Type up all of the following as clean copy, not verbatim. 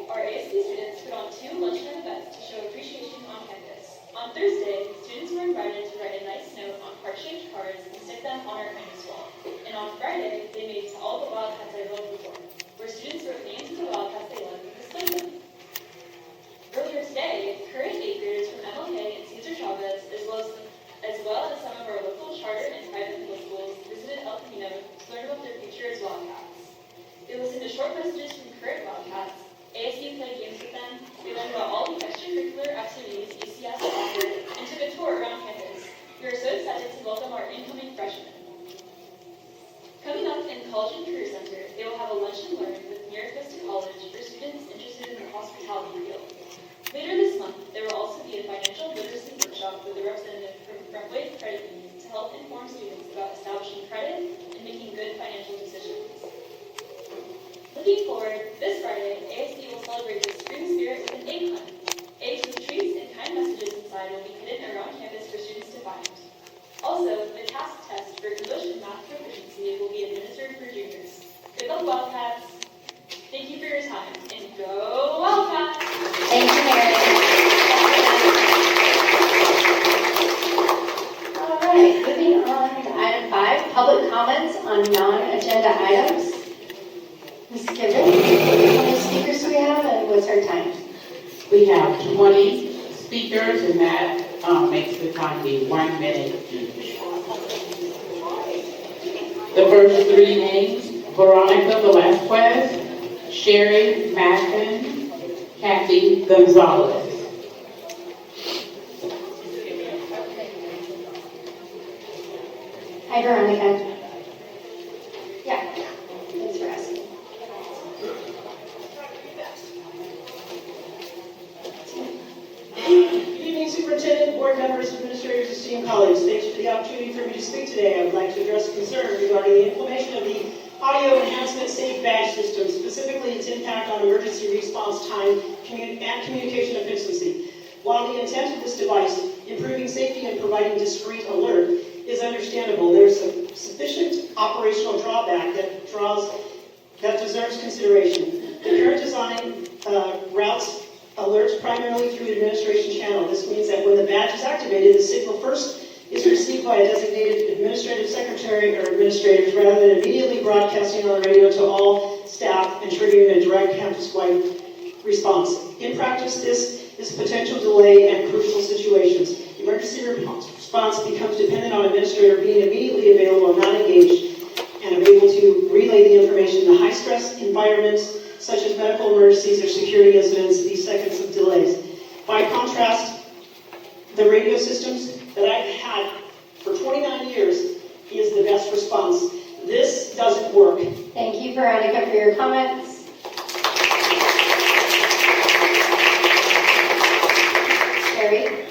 our ASD students put on 2 lunchtime events to show appreciation on campus. On Thursday, students were invited to write a nice note on heart-shaped cards and stick them on our campus wall. And on Friday, they made To All the Wildcats I Loved Before, where students wrote names of the Wildcats they loved and displayed them. Earlier today, current 8th graders from MLK and Cesar Chavez, as well as some of our local charter and private middle schools, visited El Camino to learn about their future as Wildcats. They listened to short messages from current Wildcats, ASU played games with them, we learned about all the extracurricular activities UCS offered, and took a tour around campus. We are so excited to welcome our incoming freshmen. Coming up in College and Career Center, they will have a lunch and learn with Near Costa College for students interested in the hospitality field. Later this month, there will also be a financial literacy workshop with a representative from Frontway Credit Union to help inform students about establishing credit and making good financial decisions. Looking forward, this Friday, ASD will celebrate the spring spirit with an egg hunt. Eggs with treats and kind messages inside will be hidden around campus for students to find. Also, the task test for English and math proficiency will be administered for juniors. Good luck, Wildcats! Thank you for your time, and go Wildcats! Thank you, Mary. All right, moving on to item 5, public comments on non-agenda items. Ms. Gibbon, how many speakers do we have, and what's our time? We have 20 speakers, and that makes the time be 1 minute each. The first 3 names: Veronica Velasquez, Sherry Madden, Kathy Gonzalez. Hi, Veronica. Yeah, thanks for asking. Good evening, Superintendent, board members, administrators, esteemed colleagues. Thanks for the opportunity for me to speak today. I would like to address concern regarding the implementation of the audio enhancement safe badge system, specifically its impact on emergency response time and communication efficiency. While the intent of this device, improving safety and providing discrete alert, is understandable, there is a sufficient operational drawback that deserves consideration. The current design routes alerts primarily through an administration channel. This means that when the badge is activated, the signal first is received by a designated administrative secretary or administrators rather than immediately broadcasting on the radio to all staff and triggering a direct campus-wide response. In practice, this is potential delay and crucial situations. Emergency response becomes dependent on administrator being immediately available and not engaged and able to relay the information in high-stress environments such as medical emergencies or security incidents, these seconds of delays. By contrast, the radio systems that I've had for 29 years is the best response. This doesn't work. Thank you, Veronica, for your comments. Sherry?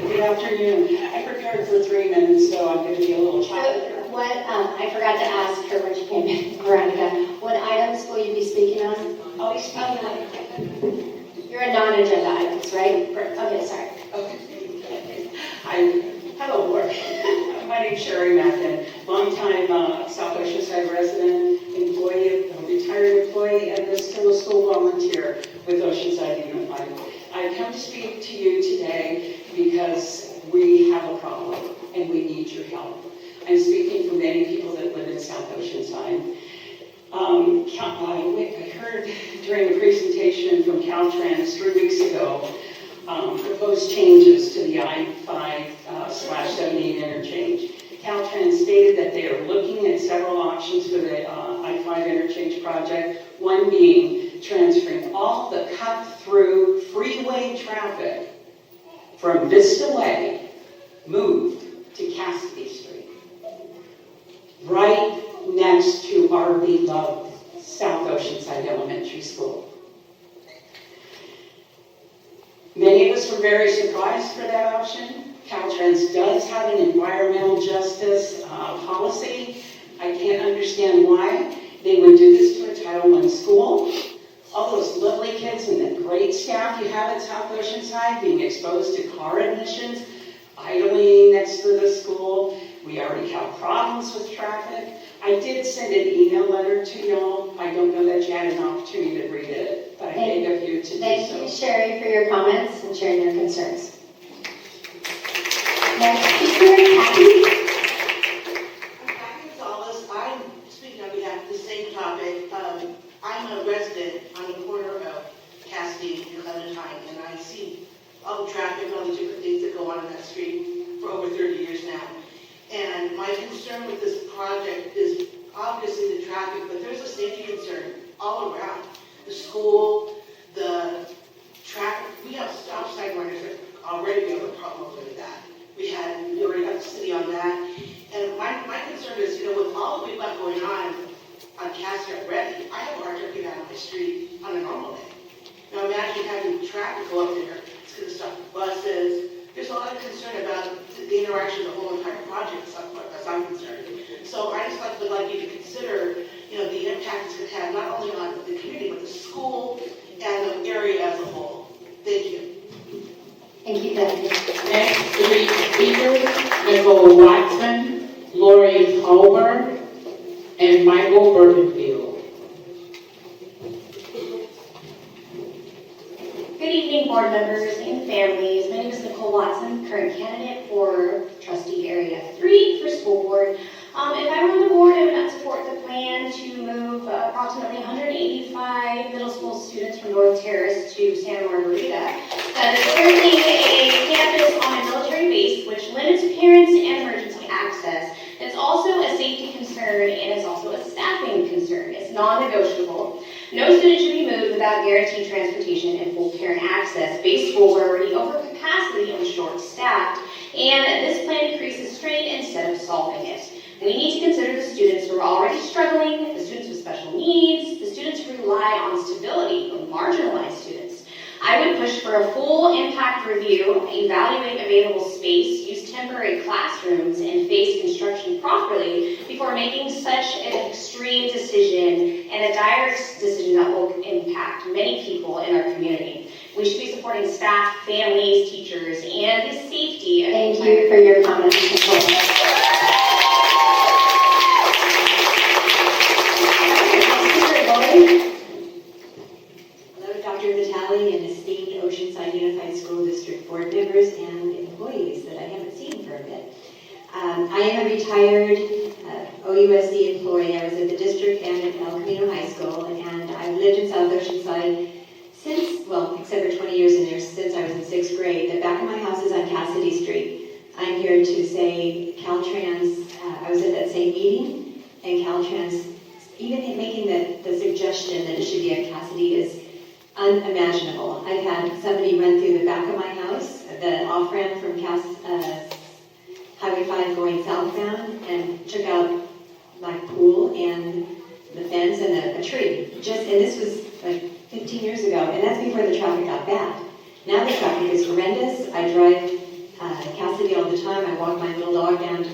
Good afternoon. I prepared for 3 minutes, so I'm going to be a little choppy. What, I forgot to ask her when she came in, Veronica, what items will you be speaking on? I'll be speaking on. You're a non-agenda items, right? Okay, sorry. Okay. Hello, board. My name's Sherry Madden, longtime South Oceanside resident, employee, retired employee, and still a school volunteer with Oceanside Unified. I come to speak to you today because we have a problem and we need your help. I'm speaking for many people that live in South Oceanside. I heard during the presentation from Caltrans 3 weeks ago proposed changes to the I-5/78 interchange. Caltrans stated that they are looking at several options for the I-5 interchange project, one being transferring all the cut-through freeway traffic from Vista Way moved to Cassidy Street, right next to our beloved South Oceanside Elementary School. Many of us were very surprised for that option. Caltrans does have an environmental justice policy. I can't understand why they would do this to a Title I school. All those lovely kids and the great staff you have at South Oceanside being exposed to car emissions, idling next to the school. We already have problems with traffic. I did send an email letter to y'all. I don't know that you had an opportunity to read it, but I beg of you to do Thank you, so. Sherry, for your comments and sharing your concerns. Next speaker, Kathy. I'm Kathy Gonzalez. I'm speaking on behalf of the same topic. I'm a resident on the corner of Cassidy and Clementine, and I see all the traffic and all the different things that go on that street for over 30 years now. And my concern with this project is obviously the traffic, but there's a safety concern all around. The school, the traffic, we have stop sign runners that already have a problem with that. We already got the city on that. And my concern is, with all that we've got going on Cassidy already, I have a hard time getting out of my street on a normal day. Now imagine having traffic go up there, it's gonna stop buses. There's a lot of concern about the interaction of the whole entire project, as I'm concerned. So I just would like you to consider, the impact it's gonna have not only on the community, but the school and the area as a whole. Thank you. Thank you, Kathy. Next three speakers, Nicole Watson, Lori Culver, and Michael Burtonfield. Good evening, board members and families. My name is Nicole Watson, current candidate for trustee area 3 for school board. If I were on the board, I would not support the plan to move approximately 185 middle school students from North Terrace to Santa Margarita. It's currently a campus on a military base, which limits parents and emergency access. It's also a safety concern, and it's also a staffing concern. It's non-negotiable. No student should be moved without guaranteed transportation and full parent access. Base schools are already over capacity and short-staffed, and this plan increases strain instead of solving it. We need to consider the students who are already struggling, the students with special needs, the students who rely on stability, or marginalized students. I would push for a full impact review, evaluate available space, use temporary classrooms, and phase construction properly before making such an extreme decision and a dire decision that will impact many people in our community. We should be supporting staff, families, teachers, and the safety of the Thank entire you for your comments, Nicole. Hello, Dr. Vitale and esteemed Oceanside Unified School District board members and employees that I haven't seen for a bit. I am a retired OUSD employee. I was at the district and at El Camino High School, and I've lived in South Oceanside since, except for 20 years in there, since I was in 6th grade. The back of my house is on Cassidy Street. I'm here to say Caltrans, I was at that same meeting, and Caltrans, even making the suggestion that it should be at Cassidy is unimaginable. I've had somebody run through the back of my house, the off-ramp from Highway 5 going southbound, and took out my pool and the fence and a tree. And this was like 15 years ago, and that's before the traffic got bad. Now the traffic is horrendous. I drive Cassidy all the time. I walk my little dog down to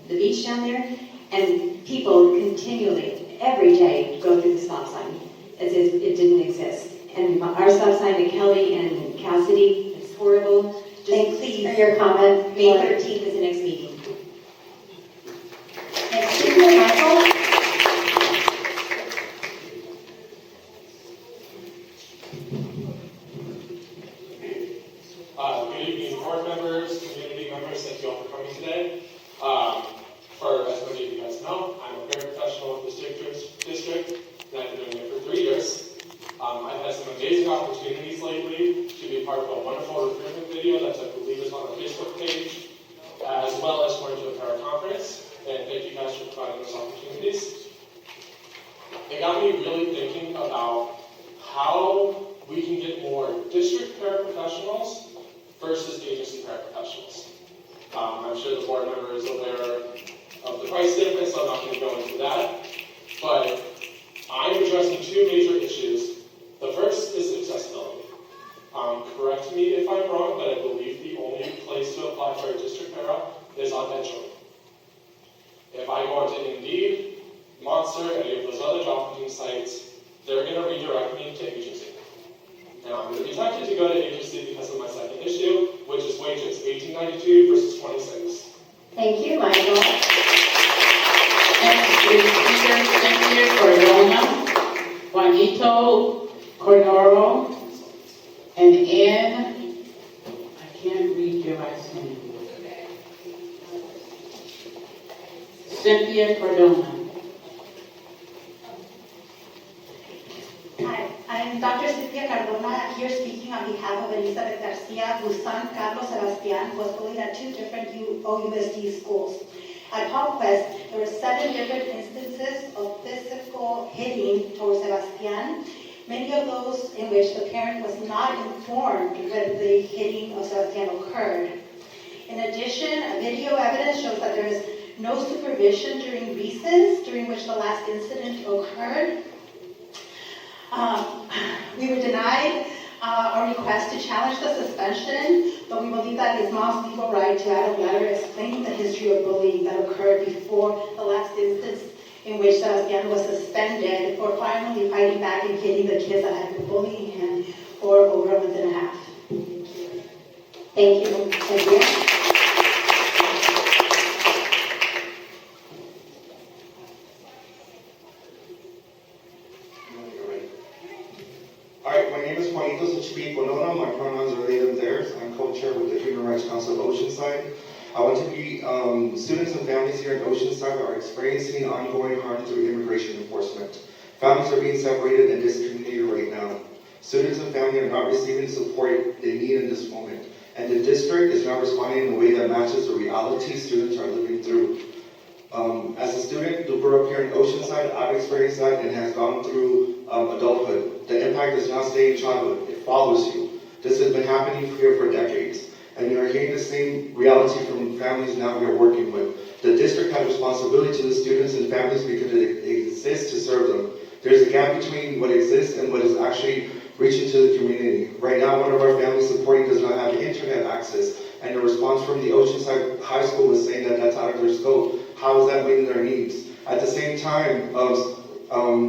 the beach down there, and people continually, every day, go through the stop sign as if it didn't exist. And our stop sign at Kelly and Cassidy, it's horrible. Just Thanks please, for your comment. May 13th is the next meeting. Next speaker, Michael. Good evening, board members, community members. Thank you all for coming today. As many of you guys know, I'm a paraprofessional in this district, and I've been doing it for 3 years. I've had some amazing opportunities lately to be part of a wonderful recruitment video that I believe is on our Facebook page, as well as going to a para conference. And thank you guys for providing those opportunities. It got me really thinking about how we can get more district paraprofessionals versus agency paraprofessionals. I'm sure the board member is aware of the price difference, so I'm not going to go into that. But I'm addressing two major issues. The first is accessibility. Correct me if I'm wrong, but I believe the only place to apply for a district para is on Metro. If I go onto Indeed, Monster, any of those other job hunting sites, they're going to redirect me to agency. And I'm going to be tempted to go to agency because of my second issue, which is wages, $18.92 versus $26. Thank you, Michael. Next three speakers, Cynthia Cordona, Juanito Cornoro, and Ann, I can't read your last name. Cynthia Cardona. Hi, I'm Dr. Cynthia Cardona, here speaking on behalf of Elizabeth Garcia, whose son Carlos Sebastian was bullied at two different OUSD schools. At Paul Quest, there were 7 different instances of physical hitting towards Sebastian, many of those in which the parent was not informed when the hitting of Sebastian occurred. In addition, video evidence shows that there is no supervision during recess, during which the last incident occurred. We were denied our request to challenge the suspension, but we believe that it's mom's legal right to add a letter explaining the history of bullying that occurred before the last instance in which Sebastian was suspended for finally fighting back and hitting the kids that had been bullying him for over a month and a half. Thank you, Cynthia. Alright, my name is Juanito Sochipi-Colona. My pronouns are they, them, theirs. I'm co-chair with the Human Rights Council of Oceanside. I want to be students and families here in Oceanside are experiencing ongoing harm through immigration enforcement. Families are being separated and discriminated right now. Students and families are not receiving the support they need in this moment. And the district is not responding in a way that matches the reality students are living through. As a student who grew up here in Oceanside, I've experienced that and has gone through adulthood. The impact does not stay in childhood, it follows you. This has been happening here for decades. And you are hearing the same reality from families now we are working with. The district has responsibility to the students and families because it exists to serve them. There's a gap between what exists and what is actually reaching to the community. Right now, one of our families supporting does not have internet access, and the response from the Oceanside High School was saying that that's out of their scope. How is that meeting their needs? At the same time,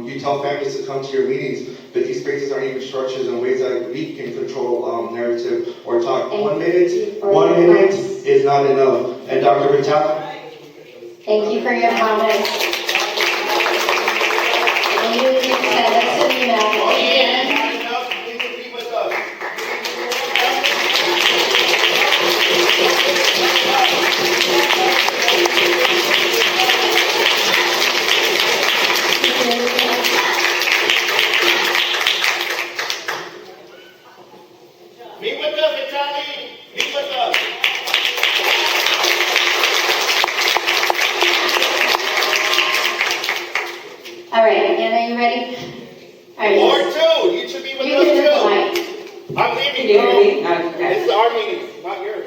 you tell families to come to your meetings, but these spaces aren't even structured in ways that we can control narrative or talk. 1 minute is not enough. And Dr. Vitale. Thank you for your comments. And you send us an email. Meet with us, Vitali. Meet with us. All right, Anna, are you ready? All right. Or two. You should be with You us can too. reply. I'm leaving. Can you hear me? Okay. It's our meeting, not yours.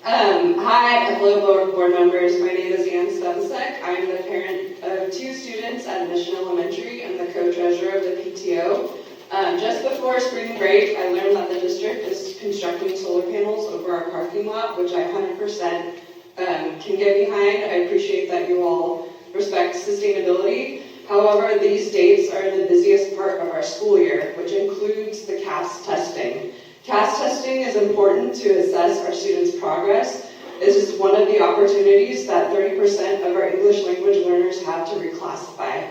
Hi, hello board members. My name is Ann Stensek. I'm the parent of 2 students at Mission Elementary and the co-treasurer of the PTO. Just before spring break, I learned that the district is constructing solar panels over our parking lot, which I 100% can get behind. I appreciate that you all respect sustainability. However, these dates are the busiest part of our school year, which includes the CAS testing. CAS testing is important to assess our students' progress. This is one of the opportunities that 30% of our English language learners have to reclassify.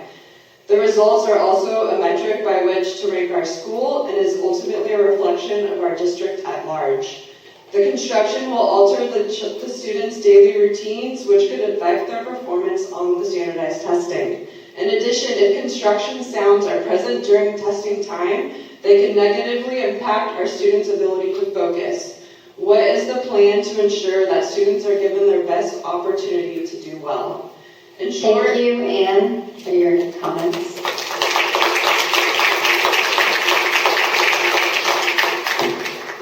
The results are also a metric by which to rank our school and is ultimately a reflection of our district at large. The construction will alter the students' daily routines, which could affect their performance on the standardized testing. In addition, if construction sounds are present during testing time, they can negatively impact our students' ability to focus. What is the plan to ensure that students are given their best opportunity to do well? In short, Thank you, Anne, for your comments.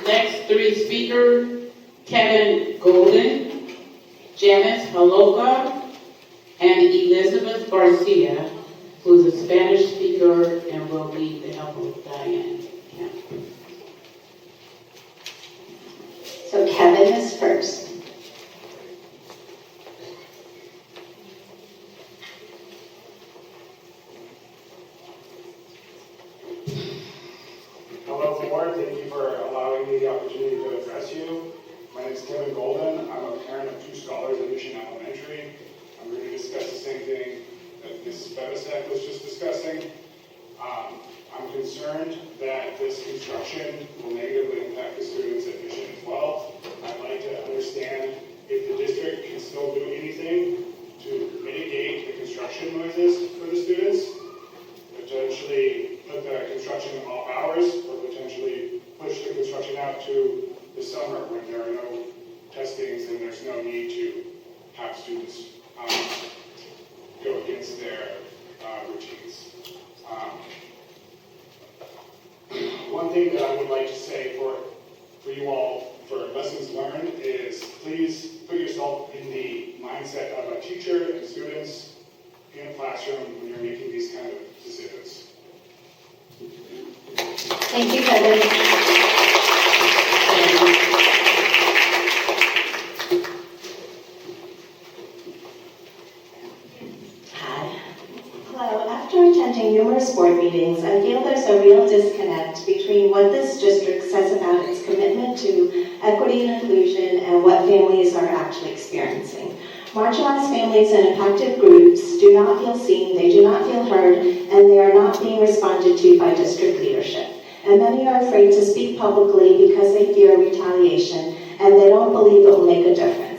Next 3 speakers, Kevin Golden, Janice Haloka, and Elizabeth Garcia, who's a Spanish speaker and will need the help of Diane. So Kevin is first. Hello, board. Thank you for allowing me the opportunity to address you. My name is Kevin Golden. I'm a parent of 2 scholars at Mission Elementary. I'm going to discuss the same thing that Mrs. Bebesek was just discussing. I'm concerned that this construction will negatively impact the students' admission as well. I'd like to understand if the district can still do anything to mitigate the construction noises for the students, potentially put the construction off hours, or potentially push the construction out to the summer when there are no testings and there's no need to have students go against their routines. One thing that I would like to say for you all, for lessons learned, is please put yourself in the mindset of a teacher and students in a classroom when you're making these kind of decisions. Thank you, Kevin. Hello. After attending numerous board meetings, I feel there's a real disconnect between what this district says about its commitment to equity and inclusion and what families are actually experiencing. Marginalized families and impacted groups do not feel seen, they do not feel heard, and they are not being responded to by district leadership. And many are afraid to speak publicly because they fear retaliation, and they don't believe it will make a difference.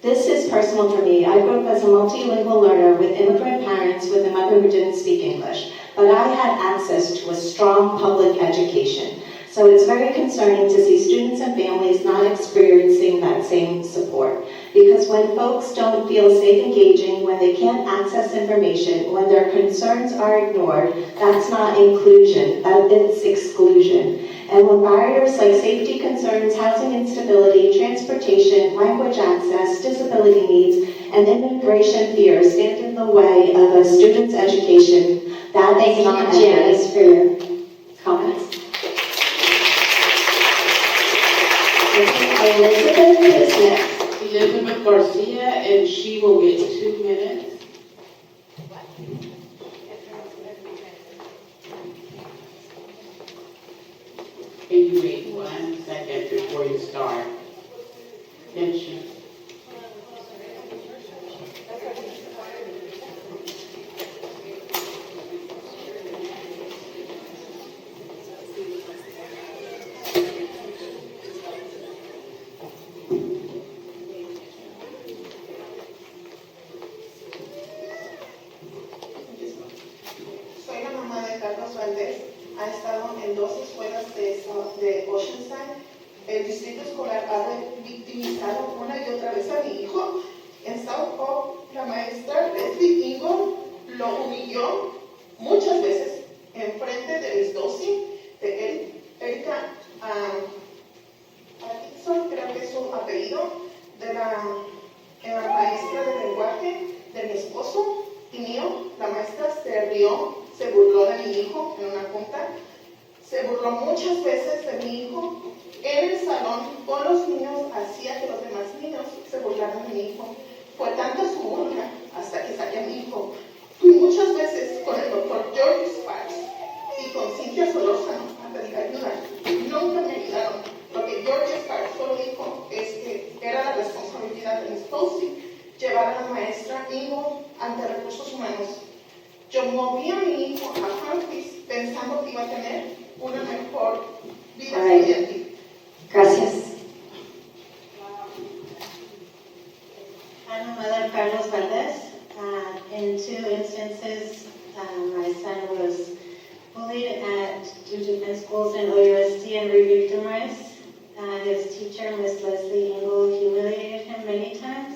This is personal for me. I grew up as a multilingual learner with immigrant parents with a mother who didn't speak English, but I had access to a strong public education. So it's very concerning to see students and families not experiencing that same support. Because when folks don't feel safe engaging, when they can't access information, when their concerns are ignored, that's not inclusion, it's exclusion. And when barriers like safety concerns, housing instability, transportation, language access, disability needs, and immigration fears stand in the way of a student's education, that is not Janice, for your comments. Elizabeth is next. Elizabeth Garcia, and she will get 2 minutes. Can you wait 1 second before you start? Attention. Soy la mamá de Carlos Valdés. Ha estado en 2 escuelas de Oceanside. El distrito escolar ha victimizado una y otra vez a mi hijo. En South Hope, la maestra Leslie Ingo lo humilló muchas veces en frente de Miss Dossi, de Erika Atkinson, creo que es su apellido, de la maestra de lenguaje de mi esposo y mío. La maestra se rió, se burló de mi hijo en una junta, se burló muchas veces de mi hijo. En el salón con los niños hacía que los demás niños se burlaran de mi hijo. Fue tanta su burla hasta que saqué a mi hijo. Fui muchas veces con el doctor George Sparks y con Cintia Solórzano a pedir ayuda. Nunca me ayudaron. Lo que George Sparks solo dijo es que era la responsabilidad de mi esposo llevar a la maestra Ingo ante recursos humanos. Yo moví a mi hijo a Humphreys pensando que iba a tener una mejor vida estudiantil. Gracias. I'm a mother of Carlos Valdez. In 2 instances, my son was bullied at 2 different schools in OUSD and re-victimized. His teacher, Miss Leslie Ingle, humiliated him many times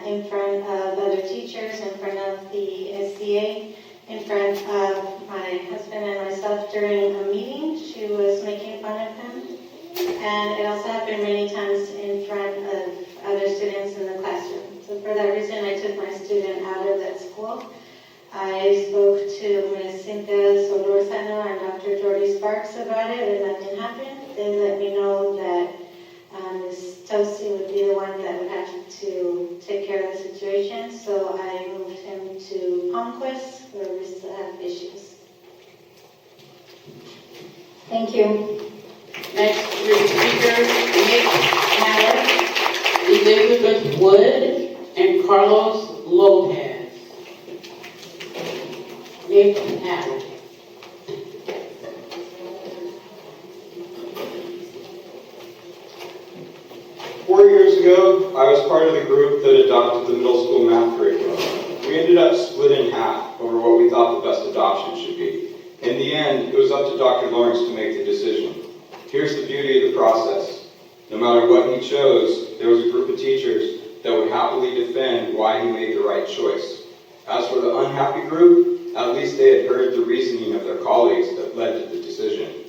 in front of other teachers, in front of the SCA, in front of my husband and myself during a meeting. She was making fun of him. And it also happened many times in front of other students in the classroom. So for that reason, I took my student out of that school. I spoke to Ms. Cynthia Solórzano and Dr. Jordy Sparks about it, and nothing happened. They let me know that Ms. Tosi would be the one that would have to take care of the situation. So I moved him to Palmquist, where we still have issues. Thank you. Next three speakers, Nick Haller, Elizabeth Wood, and Carlos Lopez. Nick Haller. ago, I was part of the group that adopted the middle school math curriculum. We ended up split in half over what we thought the best adoption should be. In the end, it was up to Dr. Lawrence to make the decision. Here's the beauty of the process. No matter what he chose, there was a group of teachers that would happily defend why he made the right choice. As for the unhappy group, at least they had heard the reasoning of their colleagues that led to the decision.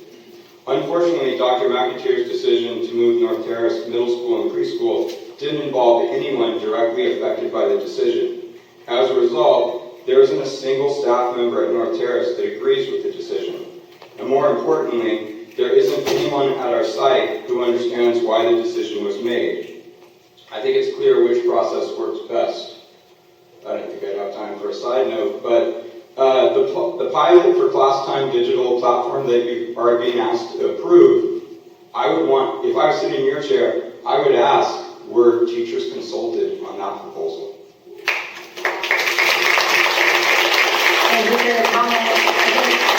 Unfortunately, Dr. McAteer's decision to move North Terrace Middle School and Preschool didn't involve anyone directly affected by the decision. As a result, there isn't a single staff member at North Terrace that agrees with the decision. And more importantly, there isn't anyone at our site who understands why the decision was made. I think it's clear which process works best. I don't think I'd have time for a side note, but the pilot for class time digital platform that you are being asked to approve, I would want, if I was sitting in your chair, I would ask, were teachers consulted on that proposal? Thank you for your comment.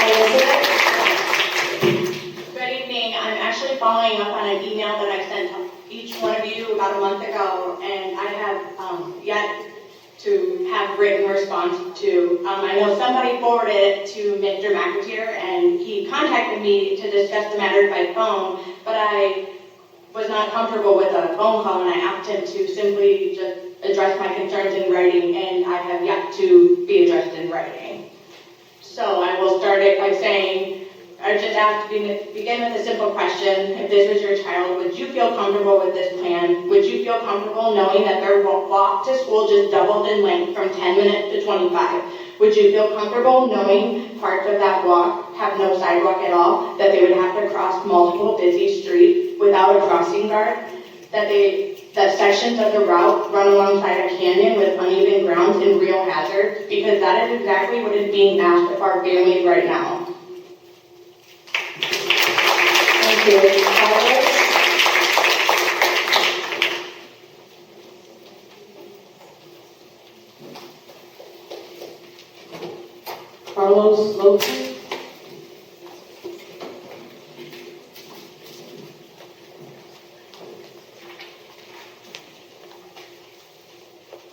Elizabeth? Good evening. I'm actually following up on an email that I sent each one of you about a month ago, and I have yet to have written response to. I know somebody forwarded it to Mr. McAteer, and he contacted me to discuss the matter by phone, but I was not comfortable with a phone call, and I asked him to simply just address my concerns in writing, and I have yet to be addressed in writing. So I will start it by saying, I just have to begin with a simple question. If this was your child, would you feel comfortable with this plan? Would you feel comfortable knowing that their walk to school just doubled in length from 10 minutes to 25? Would you feel comfortable knowing parts of that walk have no sidewalk at all? That they would have to cross multiple busy streets without a crossing guard? That sections of the route run alongside a canyon with uneven grounds and real hazards? Because that is exactly what is being asked of our families right now. Thank you. Carlos Lopez.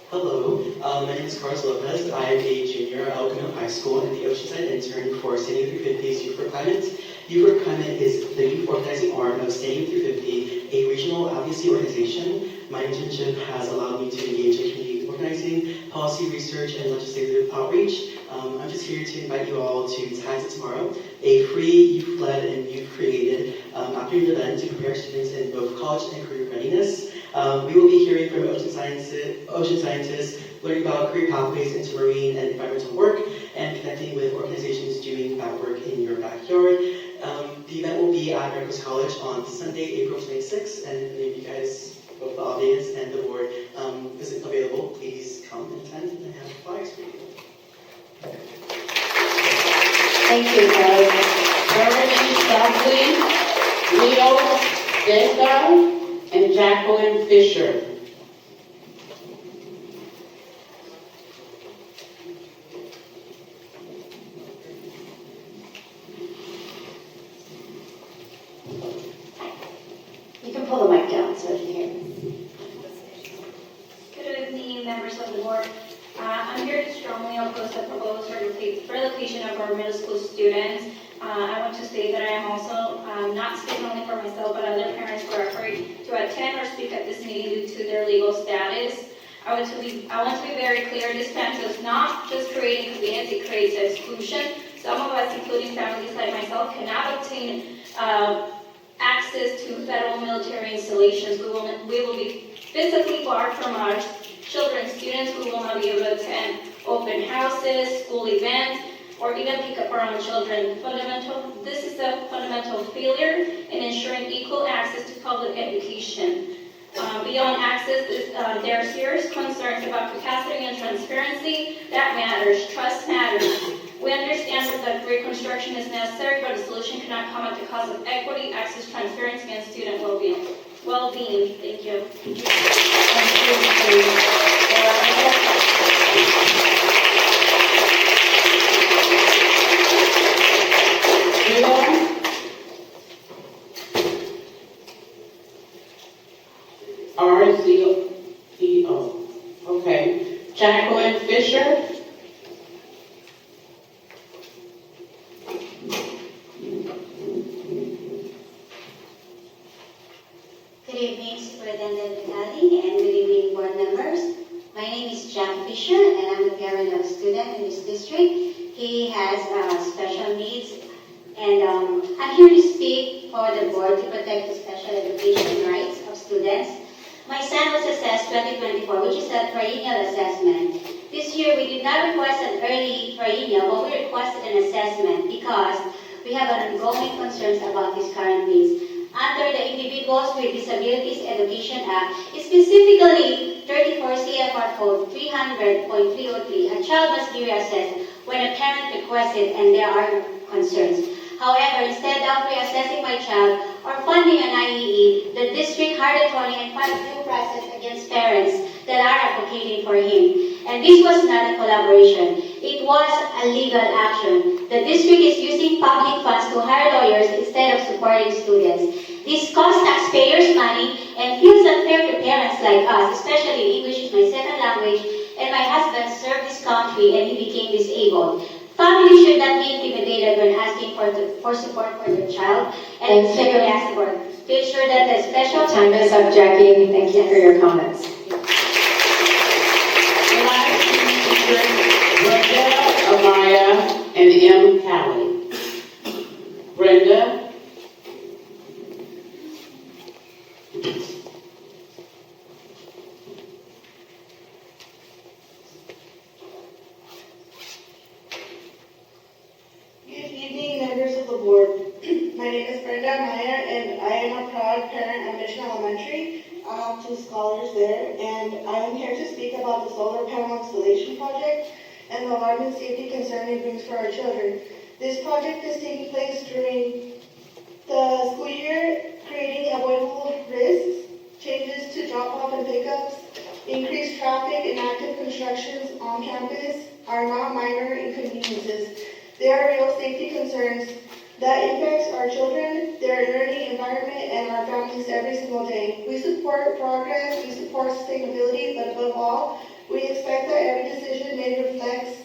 Hello, my name is Carlos Lopez. I am a junior at Elko High School and the Oceanside intern for Standing Through 50's Youth for Climate. Youth for Climate is the youth organizing arm of Standing Through 50, a regional advocacy organization. My internship has allowed me to engage in community organizing, policy research, and legislative outreach. I'm just here to invite you all to Tags Tomorrow, a free, youth-led, and youth-created afternoon event to prepare students in both college and career readiness. We will be hearing from ocean scientists, learning about career pathways into marine and environmental work, and connecting with organizations doing that work in your backyard. The event will be at Rutgers College on Sunday, April 26th, and if you guys, both the audience and the board, isn't available, please come and attend, and I have flyers for you. Thank you, Carlos. Vernon Stockley, Leo Desgar, and Jacqueline Fisher. You can pull the mic down so I can hear you. Good evening, members of the board. I'm here to strongly oppose the proposed relocation of our middle school students. I want to state that I am also not speaking only for myself, but other parents who are afraid to attend or speak at this meeting due to their legal status. I want to be very clear. This plan does not just create inconvenience; it creates exclusion. Some of us, including families like myself, cannot obtain access to federal military installations. We will be physically barred from our children, students who will not be able to attend open houses, school events, or even pick up our own children. This is a fundamental failure in ensuring equal access to public education. Beyond access, there are serious concerns about capacity and transparency. That matters. Trust matters. We understand that reconstruction is necessary, but the solution cannot come at the cost of equity, access, transparency, and student well-being. Thank you. RZ Fisher. Good evening, Superintendent Vitali, and good evening, board members. My name is Jack Fisher, and I'm the parent of a student in this district. He has special needs, and I'm here to speak for the board to protect the special education rights of students. My son was assessed 2024, which is a triennial assessment. This year, we did not request an early triennial, but we requested an assessment because we have ongoing concerns about his current needs. Under the Individuals with Disabilities Education Act, specifically 34 CFR Code 300.303, a child must be reassessed when a parent requests it and there are concerns. However, instead of reassessing my child or funding an IEE, the district hired attorney and filed due process against parents that are advocating for him. And this was not a collaboration. It was a legal action. The district is using public funds to hire lawyers instead of supporting students. This costs taxpayers money and feels unfair to parents like us, especially English is my second language, and my husband served this country and he became disabled. Families should not be intimidated when asking for support for their child, and instead of asking for it. To ensure that the special Time is up, Jackie. Thank you for your comments. Brenda, Amaya, and M. Callie. Brenda. Good evening, members of the board. My name is Brenda Meyer, and I am a proud parent at Mission Elementary. I have 2 scholars there, and I am here to speak about the solar panel installation project and the alarm and safety concern it brings for our children. This project is taking place during the school year, creating avoidable risks, changes to drop-off and pickups, increased traffic and active constructions on campus are not minor inconveniences. They are real safety concerns that impacts our children, their learning environment, and our families every single day. We support progress, we support sustainability, but above all, we expect that every decision made reflects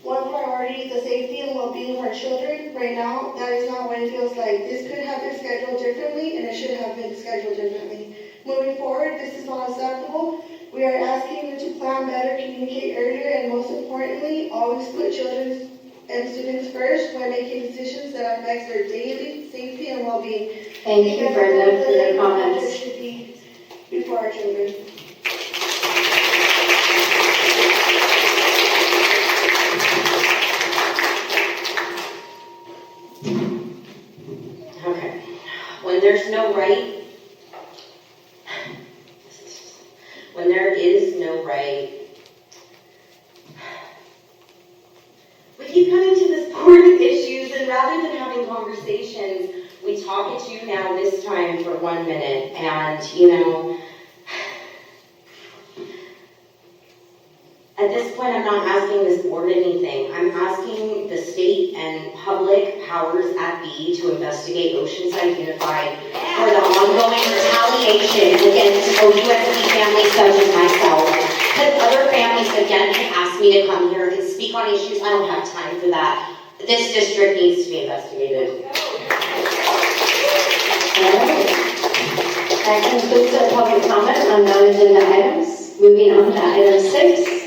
one priority, the safety and well-being of our children. Right now, that is not what it feels like. This could have been scheduled differently, and it should have been scheduled differently. Moving forward, this is not acceptable. We are asking you to plan better, communicate earlier, and most importantly, always put children and students first when making decisions that affect their daily safety and well-being. Thank you, Brenda, for your comments. Should be before our children. Okay. When there's no right, when there is no right, we keep coming to this board with issues, and rather than having conversations, we talk at you now this time for 1 minute, and at this point, I'm not asking this board anything. I'm asking the state and public powers at be to investigate Oceanside Unified for the ongoing retaliation against OUSD families such as myself. Because other families, again, have asked me to come here and speak on issues. I don't have time for that. This district needs to be investigated. That concludes our public comment on non-agenda items. Moving on to item 6.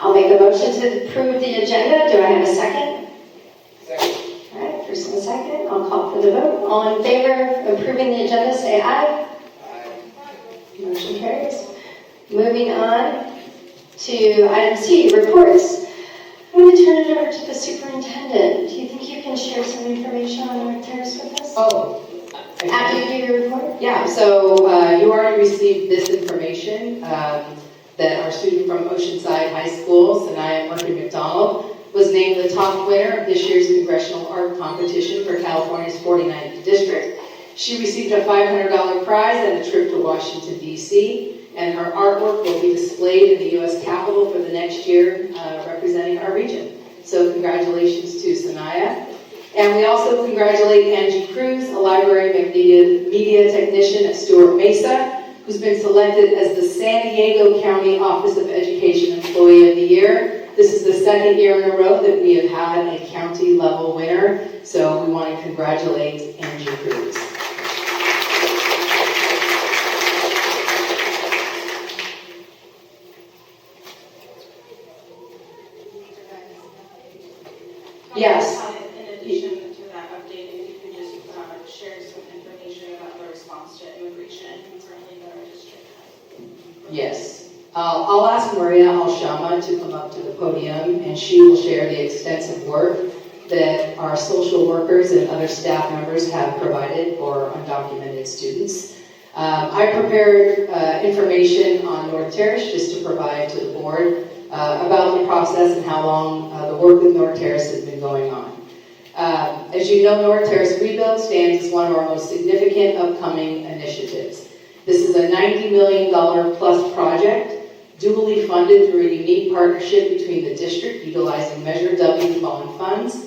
I'll make a motion to approve the agenda. Do I have a second? Second. All right, first and second. I'll call for the vote. All in favor of approving the agenda, say aye. Aye. Motion carries. Moving on to item C, reports. I'm going to turn it over to the superintendent. Do you think you can share some information on repairs with us? Oh. After you give your report? Yeah, so you already received this information that our student from Oceanside High School, Sanaya Murphy-McDonald, was named the top winner of this year's Congressional Art Competition for California's 49th District. She received a $500 prize and a trip to Washington, D.C., and her artwork will be displayed in the U.S. Capitol for the next year, representing our region. So congratulations to Sanaya. And we also congratulate Angie Cruz, a library media technician at Stuart Mesa, who's been selected as the San Diego County Office of Education Employee of the Year. This is the second year in a row that we have had a county level winner, so we want to congratulate Angie Cruz. Yes. In addition to that update, if you could just share some information about the response to immigration currently that our district has. Yes. I'll ask Maria Alshama to come up to the podium, and she will share the extensive work that our social workers and other staff members have provided for undocumented students. I prepared information on North Terrace just to provide to the board about the process and how long the work with North Terrace has been going on. As you know, North Terrace Rebuild stands as one of our most significant upcoming initiatives. This is a $90 million plus project, dually funded through a unique partnership between the district utilizing Measure W bond funds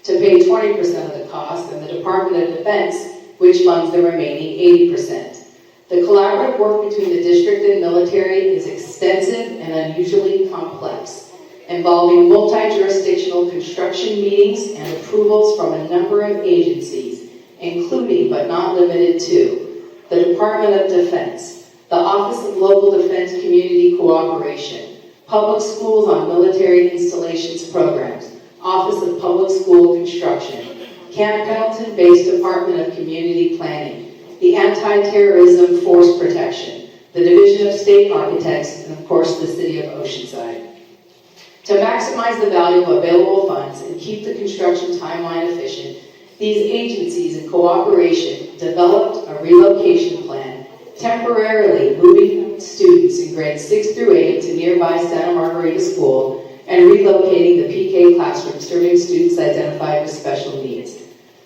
to pay 20% of the cost, and the Department of Defense, which funds the remaining 80%. The collaborative work between the district and military is extensive and unusually complex, involving multi-jurisdictional construction meetings and approvals from a number of agencies, including but not limited to the Department of Defense, the Office of Local Defense Community Cooperation, Public Schools on Military Installations Programs, Office of Public School Construction, Camp Pendleton-based Department of Community Planning, the Anti-Terrorism Force Protection, the Division of State Architects, and of course the City of Oceanside. To maximize the value of available funds and keep the construction timeline efficient, these agencies in cooperation developed a relocation plan, temporarily moving students in grades 6 through 8 to nearby Santa Margarita School and relocating the PK classroom serving students identified with special needs.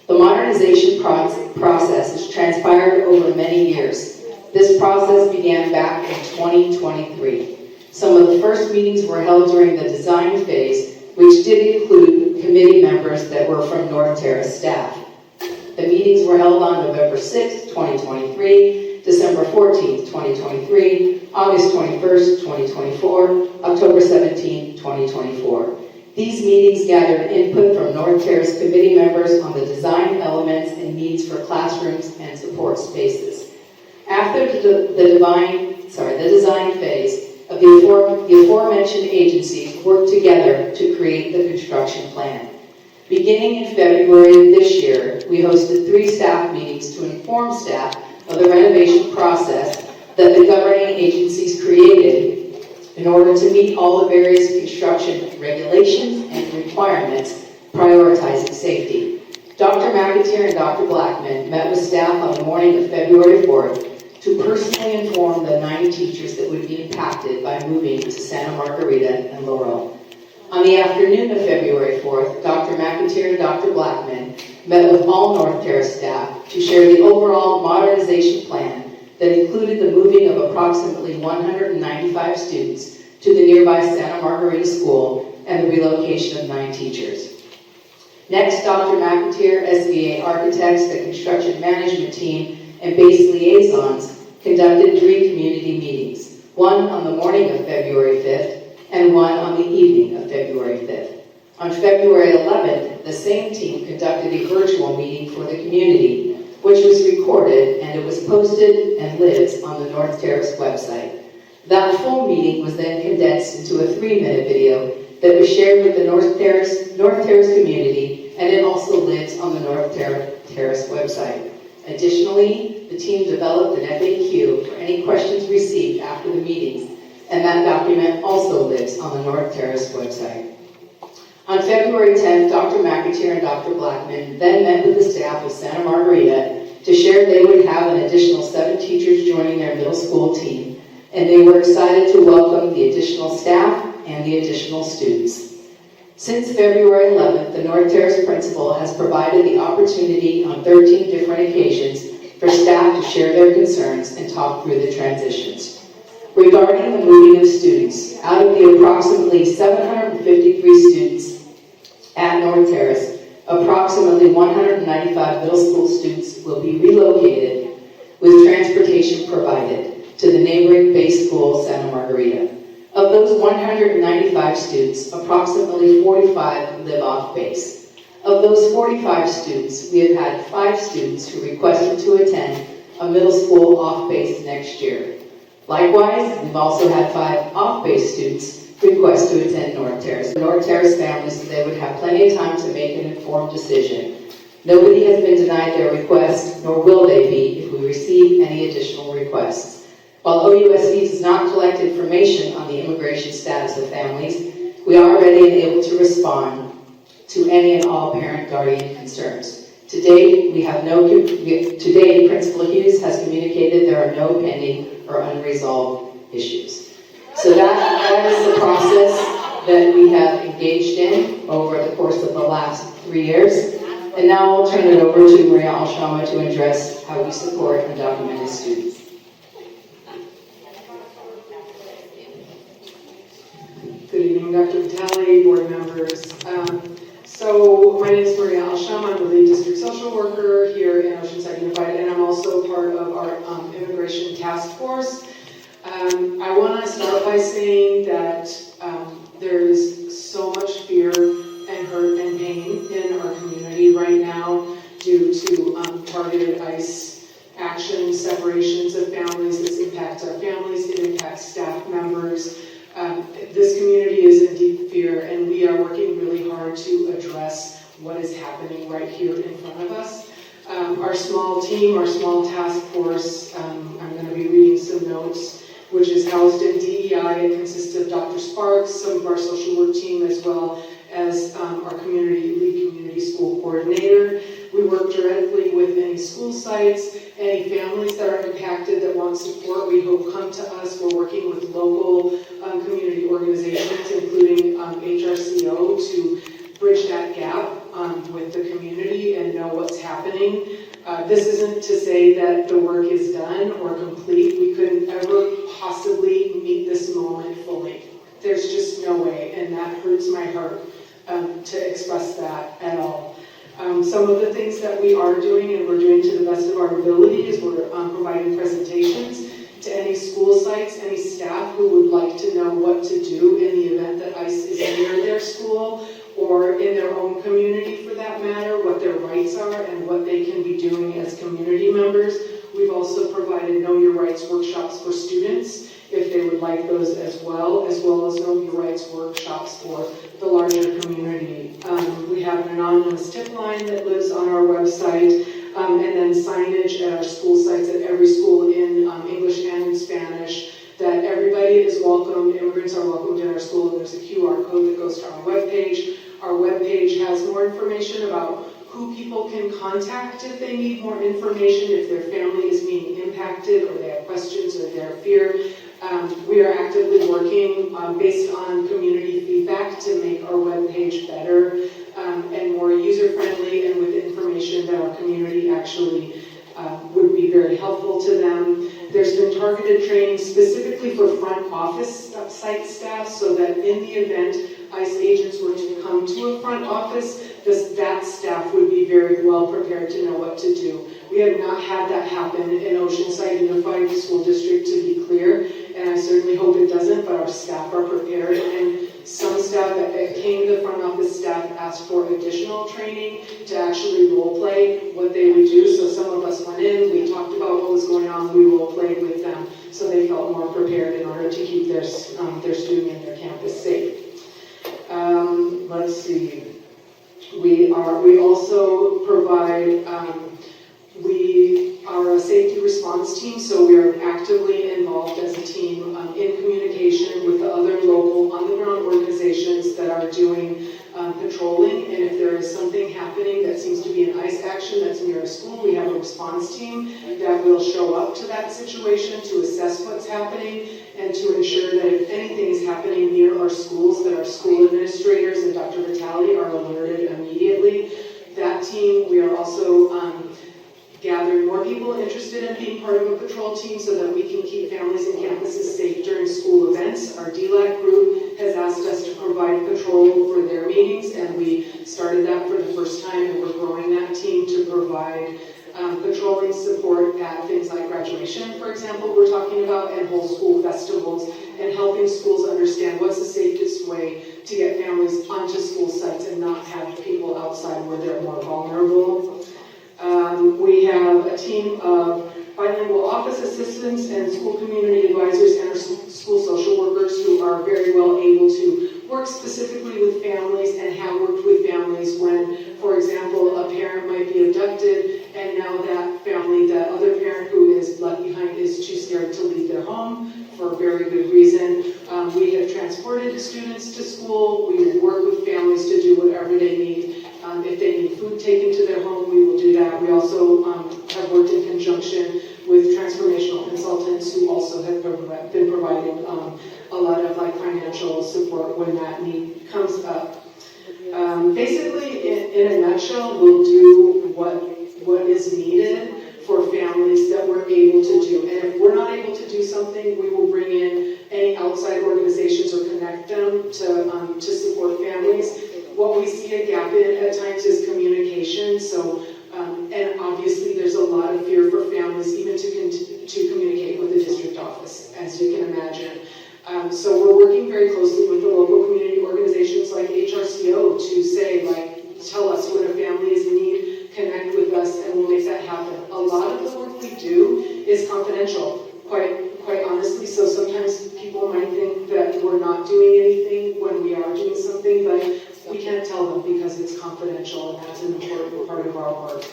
The modernization process has transpired over many years. This process began back in 2023. Some of the first meetings were held during the design phase, which did include committee members that were from North Terrace staff. The meetings were held on November 6, 2023, December 14, 2023, August 21, 2024, October 17, 2024. These meetings gathered input from North Terrace committee members on the design elements and needs for classrooms and support spaces. After the design phase of the aforementioned agencies worked together to create the construction plan. Beginning in February of this year, we hosted 3 staff meetings to inform staff of the renovation process that the governing agencies created in order to meet all the various construction regulations and requirements, prioritizing safety. Dr. McAteer and Dr. Blackman met with staff on the morning of February 4th to personally inform the 9 teachers that would be impacted by moving to Santa Margarita and Laurel. On the afternoon of February 4th, Dr. McAteer and Dr. Blackman met with all North Terrace staff to share the overall modernization plan that included the moving of approximately 195 students to the nearby Santa Margarita School and the relocation of 9 teachers. Next, Dr. McAteer, SVA architects, the construction management team, and base liaisons conducted 3 community meetings, one on the morning of February 5th and one on the evening of February 5th. On February 11th, the same team conducted a virtual meeting for the community, which was recorded and it was posted and lives on the North Terrace website. That full meeting was then condensed into a 3-minute video that was shared with the North Terrace community, and it also lives on the North Terrace website. Additionally, the team developed an FAQ for any questions received after the meetings, and that document also lives on the North Terrace website. On February 10th, Dr. McAteer and Dr. Blackman then met with the staff of Santa Margarita to share they would have an additional 7 teachers joining their middle school team, and they were excited to welcome the additional staff and the additional students. Since February 11th, the North Terrace principal has provided the opportunity on 13 different occasions for staff to share their concerns and talk through the transitions. Regarding the moving of students, out of the approximately 753 students at North Terrace, approximately 195 middle school students will be relocated, with transportation provided to the neighboring base school, Santa Margarita. Of those 195 students, approximately 45 live off base. Of those 45 students, we have had 5 students who requested to attend a middle school off base next year. Likewise, we've also had 5 off base students request to attend North Terrace. The North Terrace families, so they would have plenty of time to make an informed decision. Nobody has been denied their request, nor will they be if we receive any additional requests. While OUSD does not collect information on the immigration status of families, we are ready and able to respond to any and all parent-guardian concerns. Today, Principal Hughes has communicated there are no pending or unresolved issues. So that is the process that we have engaged in over the course of the last 3 years. And now I'll turn it over to Maria Alshama to address how we support undocumented students. Good evening, Dr. Vitale, board members. So my name is Maria Alshama. I'm the lead district social worker here in Oceanside Unified, and I'm also part of our immigration task force. I want to start by saying that there is so much fear and hurt and pain in our community right now due to targeted ICE actions, separations of families. This impacts our families, it impacts staff members. This community is in deep fear, and we are working really hard to address what is happening right here in front of us. Our small team, our small task force, I'm going to be reading some notes, which is housed in DEI. It consists of Dr. Sparks, some of our social work team, as well as our lead community school coordinator. We work directly with any school sites, any families that are impacted that want support. We hope come to us. We're working with local community organizations, including HRCO, to bridge that gap with the community and know what's happening. This isn't to say that the work is done or complete. We couldn't ever possibly meet this moment fully. There's just no way, and that hurts my heart to express that at all. Some of the things that we are doing, and we're doing to the best of our ability, is we're providing presentations to any school sites, any staff who would like to know what to do in the event that ICE is near their school or in their own community for that matter, what their rights are and what they can be doing as community members. We've also provided Know Your Rights workshops for students if they would like those as well as Know Your Rights workshops for the larger community. We have an anonymous tip line that lives on our website, and then signage at our school sites at every school in English and in Spanish, that everybody is welcome, immigrants are welcomed in our school, and there's a QR code that goes to our webpage. Our webpage has more information about who people can contact if they need more information, if their family is being impacted or they have questions or they're fear. We are actively working based on community feedback to make our webpage better and more user-friendly and with information that our community actually would be very helpful to them. There's been targeted training specifically for front office site staff so that in the event ICE agents were to come to a front office, that staff would be very well prepared to know what to do. We have not had that happen in Oceanside Unified School District, to be clear, and I certainly hope it doesn't, but our staff are prepared, and some staff that came to the front office staff asked for additional training to actually role play what they would do. So some of us went in, we talked about what was going on, we role played with them so they felt more prepared in order to keep their student and their campus safe. Let's see. We also provide, we are a safety response team, so we are actively involved as a team in communication with the other local on-the-ground organizations that are doing patrolling, and if there is something happening that seems to be an ICE action that's near a school, we have a response team that will show up to that situation to assess what's happening and to ensure that if anything is happening near our schools, that our school administrators and Dr. Vitale are alerted immediately. That team, we are also gathering more people interested in being part of a patrol team so that we can keep families and campuses safe during school events. Our DLAC group has asked us to provide patrol for their meetings, and we started that for the first time, and we're growing that team to provide patrolling support at things like graduation, for example, we're talking about, and whole school festivals, and helping schools understand what's the safest way to get families onto school sites and not have people outside where they're more vulnerable. We have a team of bilingual office assistants and school community advisors and our school social workers who are very well able to work specifically with families and have worked with families when, for example, a parent might be abducted and now that family, that other parent who is left behind is too scared to leave their home for a very good reason. We have transported students to school. We work with families to do whatever they need. If they need food taken to their home, we will do that. We also have worked in conjunction with transformational consultants who also have been providing a lot of financial support when that need comes up. Basically, in a nutshell, we'll do what is needed for families that we're able to do. And if we're not able to do something, we will bring in any outside organizations or connect them to support families. What we see a gap in at times is communication. So, and obviously there's a lot of fear for families even to communicate with the district office, as you can imagine. So we're working very closely with the local community organizations like HRCO to say, tell us what a family is in need, connect with us, and we'll make that happen. A lot of the work we do is confidential, quite honestly, so sometimes people might think that we're not doing anything when we are doing something, but we can't tell them because it's confidential, and that's an important part of our work.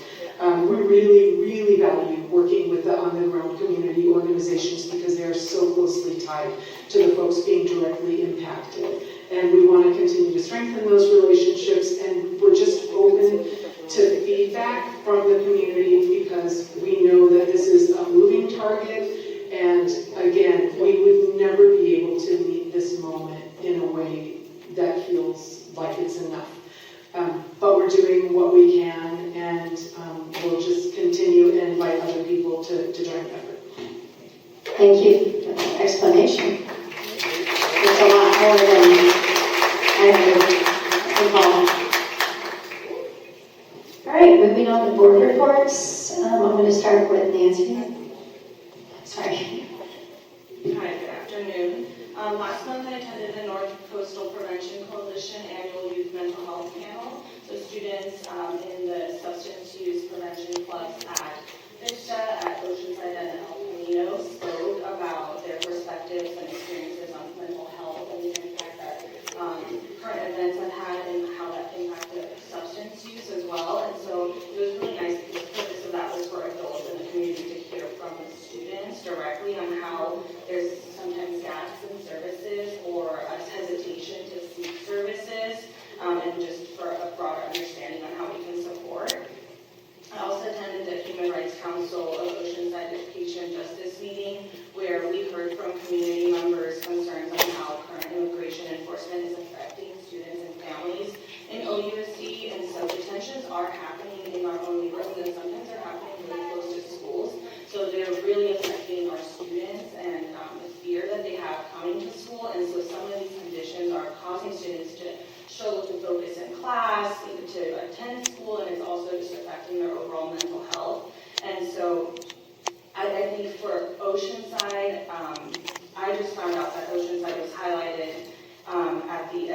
We really, really value working with the on-the-ground community organizations because they are so closely tied to the folks being directly impacted. And we want to continue to strengthen those relationships, and we're just open to feedback from the community because we know that this is a moving target. And again, we would never be able to meet this moment in a way that feels like it's enough. But we're doing what we can, and we'll just continue and invite other people to join the effort. Thank you for that explanation. It's a lot more than I have involved. All right, moving on to board reports. I'm going to start with Nancy. Sorry. Hi, good afternoon. Last month I attended the North Coastal Prevention Coalition Annual Youth Mental Health Panel. So students in the substance use prevention clubs at Vista, at Oceanside, and El Camino spoke about their perspectives and experiences on mental health and the impact that current events have had and how that impacted substance use as well. And so it was really nice because the purpose of that was for adults in the community to hear from the students directly on how there's sometimes gaps in services or a hesitation to seek services, and just for a broader understanding on how we can support. I also attended the Human Rights Council of Oceanside Education Justice meeting, where we heard from community members concerns on how current immigration enforcement is affecting students and families in OUSD, and so detentions are happening in our own neighborhoods, and sometimes they're happening really close to schools. So they're really affecting our students and the fear that they have coming to school, and so some of these conditions are causing students to struggle to focus in class, even to attend school, and it's also just affecting their overall mental health. And so I think for Oceanside, I just found out that Oceanside was highlighted at the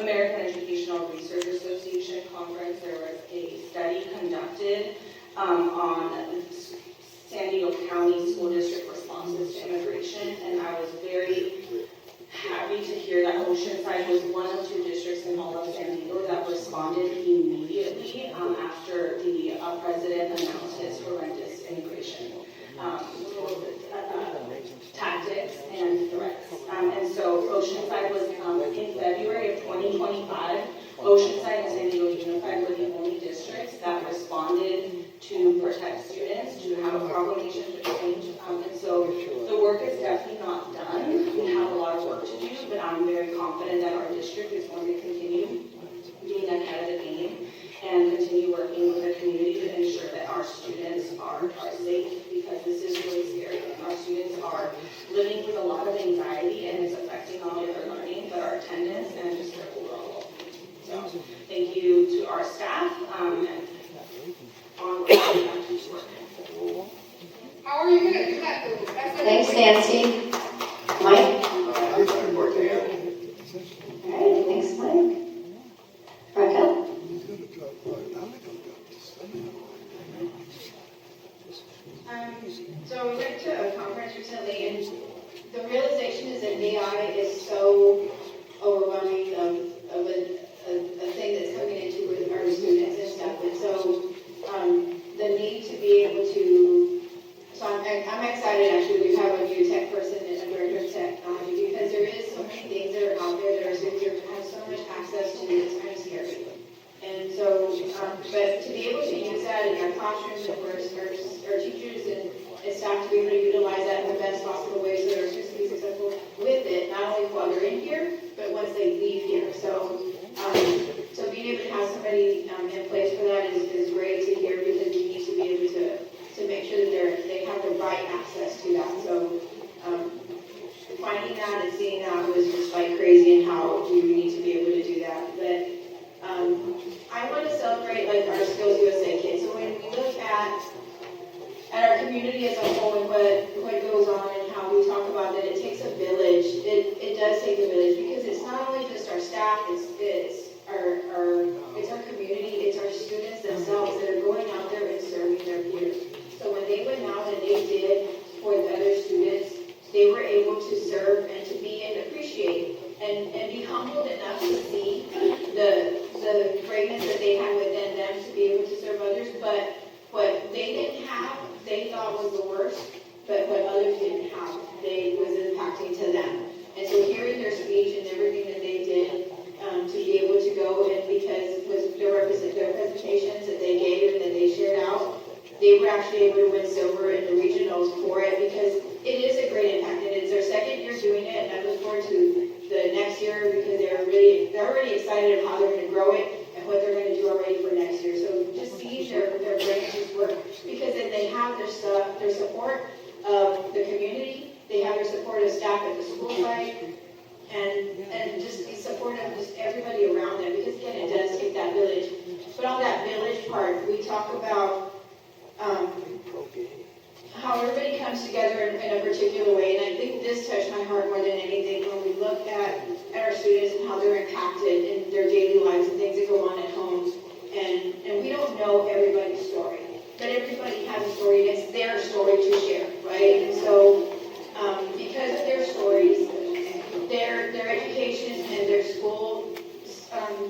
American Educational Research Association conference. There was a study conducted on San Diego County School District responses to immigration, and I was very happy to hear that Oceanside was one of 2 districts in all of San Diego that responded immediately after the president announced his horrendous immigration tactics and threats. And so Oceanside was in February of 2025. Oceanside and San Diego Unified were the only districts that responded to protect students, to have a proclamation to change. And so the work is definitely not done. We have a lot of work to do, but I'm very confident that our district is going to continue being ahead of the game and continue working with the community to ensure that our students are safe, because this is really scary. And our students are living with a lot of anxiety, and it's affecting not only their learning, but our attendance and just their overall. So thank you to our staff and on Nancy. Mike? Report to Ann. All right, thanks, Mike. Raquel? So we went to a conference recently, and the realization is that AI is so overwhelming of a thing that's coming into with our students and stuff. And so the need to be able to, so I'm excited actually we have a new tech person and a director of technology, because there is so many things that are out there that our students have so much access to, it's kind of scary. And so, but to be able to use that in our classrooms and for our teachers and staff to be able to utilize that in the best possible way so that our students can be successful with it, not only while they're in here, but once they leave here. So, so being able to have somebody in place for that is great to hear, because we need to be able to make sure that they have the right access to that. So, finding that and seeing that was just like crazy, and how we need to be able to do that. But I want to celebrate like our Skills USA kids. So when we look at our community as a whole and what goes on and how we talk about that it takes a village, it does take a village, because it's not only just our staff, it's our community, it's our students themselves that are going out there and serving their peers. So when they went out and they did for the other students, they were able to serve and to be and appreciate and be humbled enough to see the greatness that they had within them to be able to serve others. But what they didn't have, they thought was the worst, but what others didn't have, they was impacting to them. And so hearing their speech and everything that they did, to be able to go, and because with their presentations that they gave and that they shared out, they were actually able to win silver in the regionals for it, because it is a great impact, and it's their second year doing it, and I look forward to the next year, because they're already excited of how they're going to grow it and what they're going to do already for next year. So just seeing their branches work, because then they have their support of the community, they have their support of staff at the school site, and just the support of just everybody around them, because again, it does take that village. But on that village part, we talk about how everybody comes together in a particular way, and I think this touched my heart more than anything when we look at our students and how they're impacted in their daily lives and things that go on at home. And we don't know everybody's story, but everybody has a story, and it's their story to share, right? And so because of their stories, their education and their school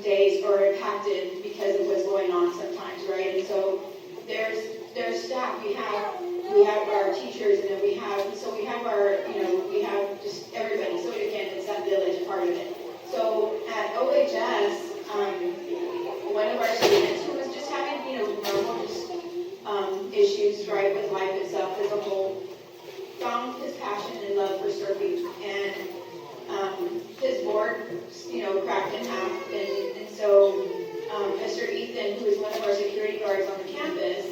days are impacted because of what's going on sometimes, right? And so there's staff, we have our teachers, and then we have our, we have just everybody. So again, it's that village part of it. So at OHS, one of our students who was just having, normal issues, right, with life itself as a whole, found his passion and love for surfing, and his board, cracked in half, and so Mr. Ethan, who is one of our security guards on the campus,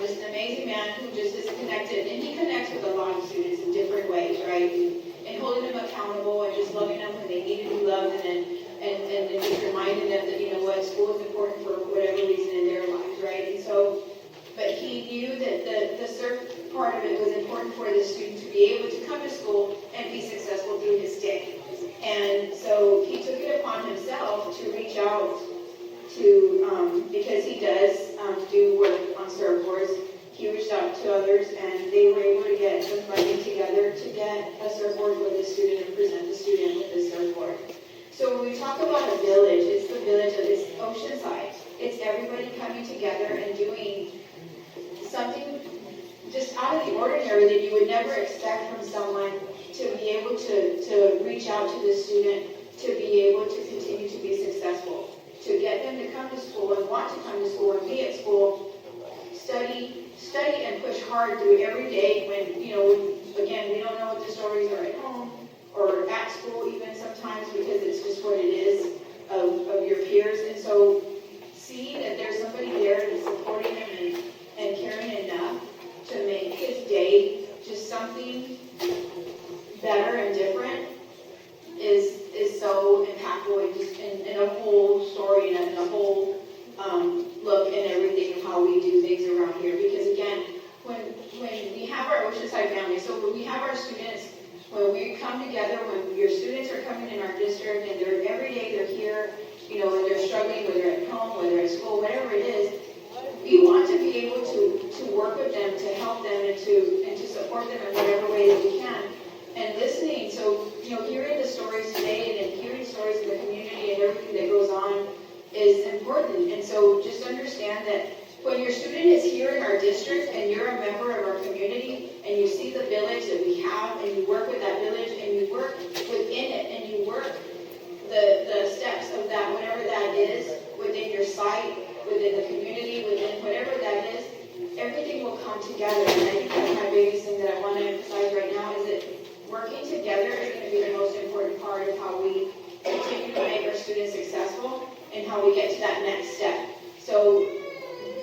is an amazing man who just is connected, and he connects with a lot of students in different ways, right? And holding them accountable and just loving them when they need to be loved, and just reminding them that, school is important for whatever reason in their lives, right? And so, but he knew that the surf part of it was important for the student to be able to come to school and be successful through his day. And so he took it upon himself to reach out to, because he does do work on surfboards, he reached out to others, and they were able to get some funding together to get a surfboard for the student and present the student with the surfboard. So when we talk about a village, it's the village of this Oceanside. It's everybody coming together and doing something just out of the ordinary that you would never expect from someone, to be able to reach out to the student, to be able to continue to be successful, to get them to come to school and want to come to school and be at school, study and push hard through every day when, again, we don't know what the stories are at home or at school even sometimes, because it's just what it is of your peers. And so seeing that there's somebody there that's supporting him and caring enough to make his day just something better and different is so impactful, and just in a whole story and a whole look and everything of how we do things around here. Because again, when we have our Oceanside family, so we have have our students, when we come together, when your students are coming in our district and they're every day they're here, you know, and they're struggling, whether at home, whether at school, whatever it is, we want to be able to work with them, to help them, and to support them in whatever way that we can. And listening, so, you know, hearing the stories today and hearing stories in the community and everything that goes on is important. And so just understand that when your student is here in our district and you're a member of our community and you see the village that we have and you work with that village and you work within it and you work the steps of that, whatever that is, within your site, within the community, within whatever that is, everything will come together. And I think that's my biggest thing that I want to emphasize right now is that working together is going to be the most important part of how we continue to make our students successful and how we get to that next step. So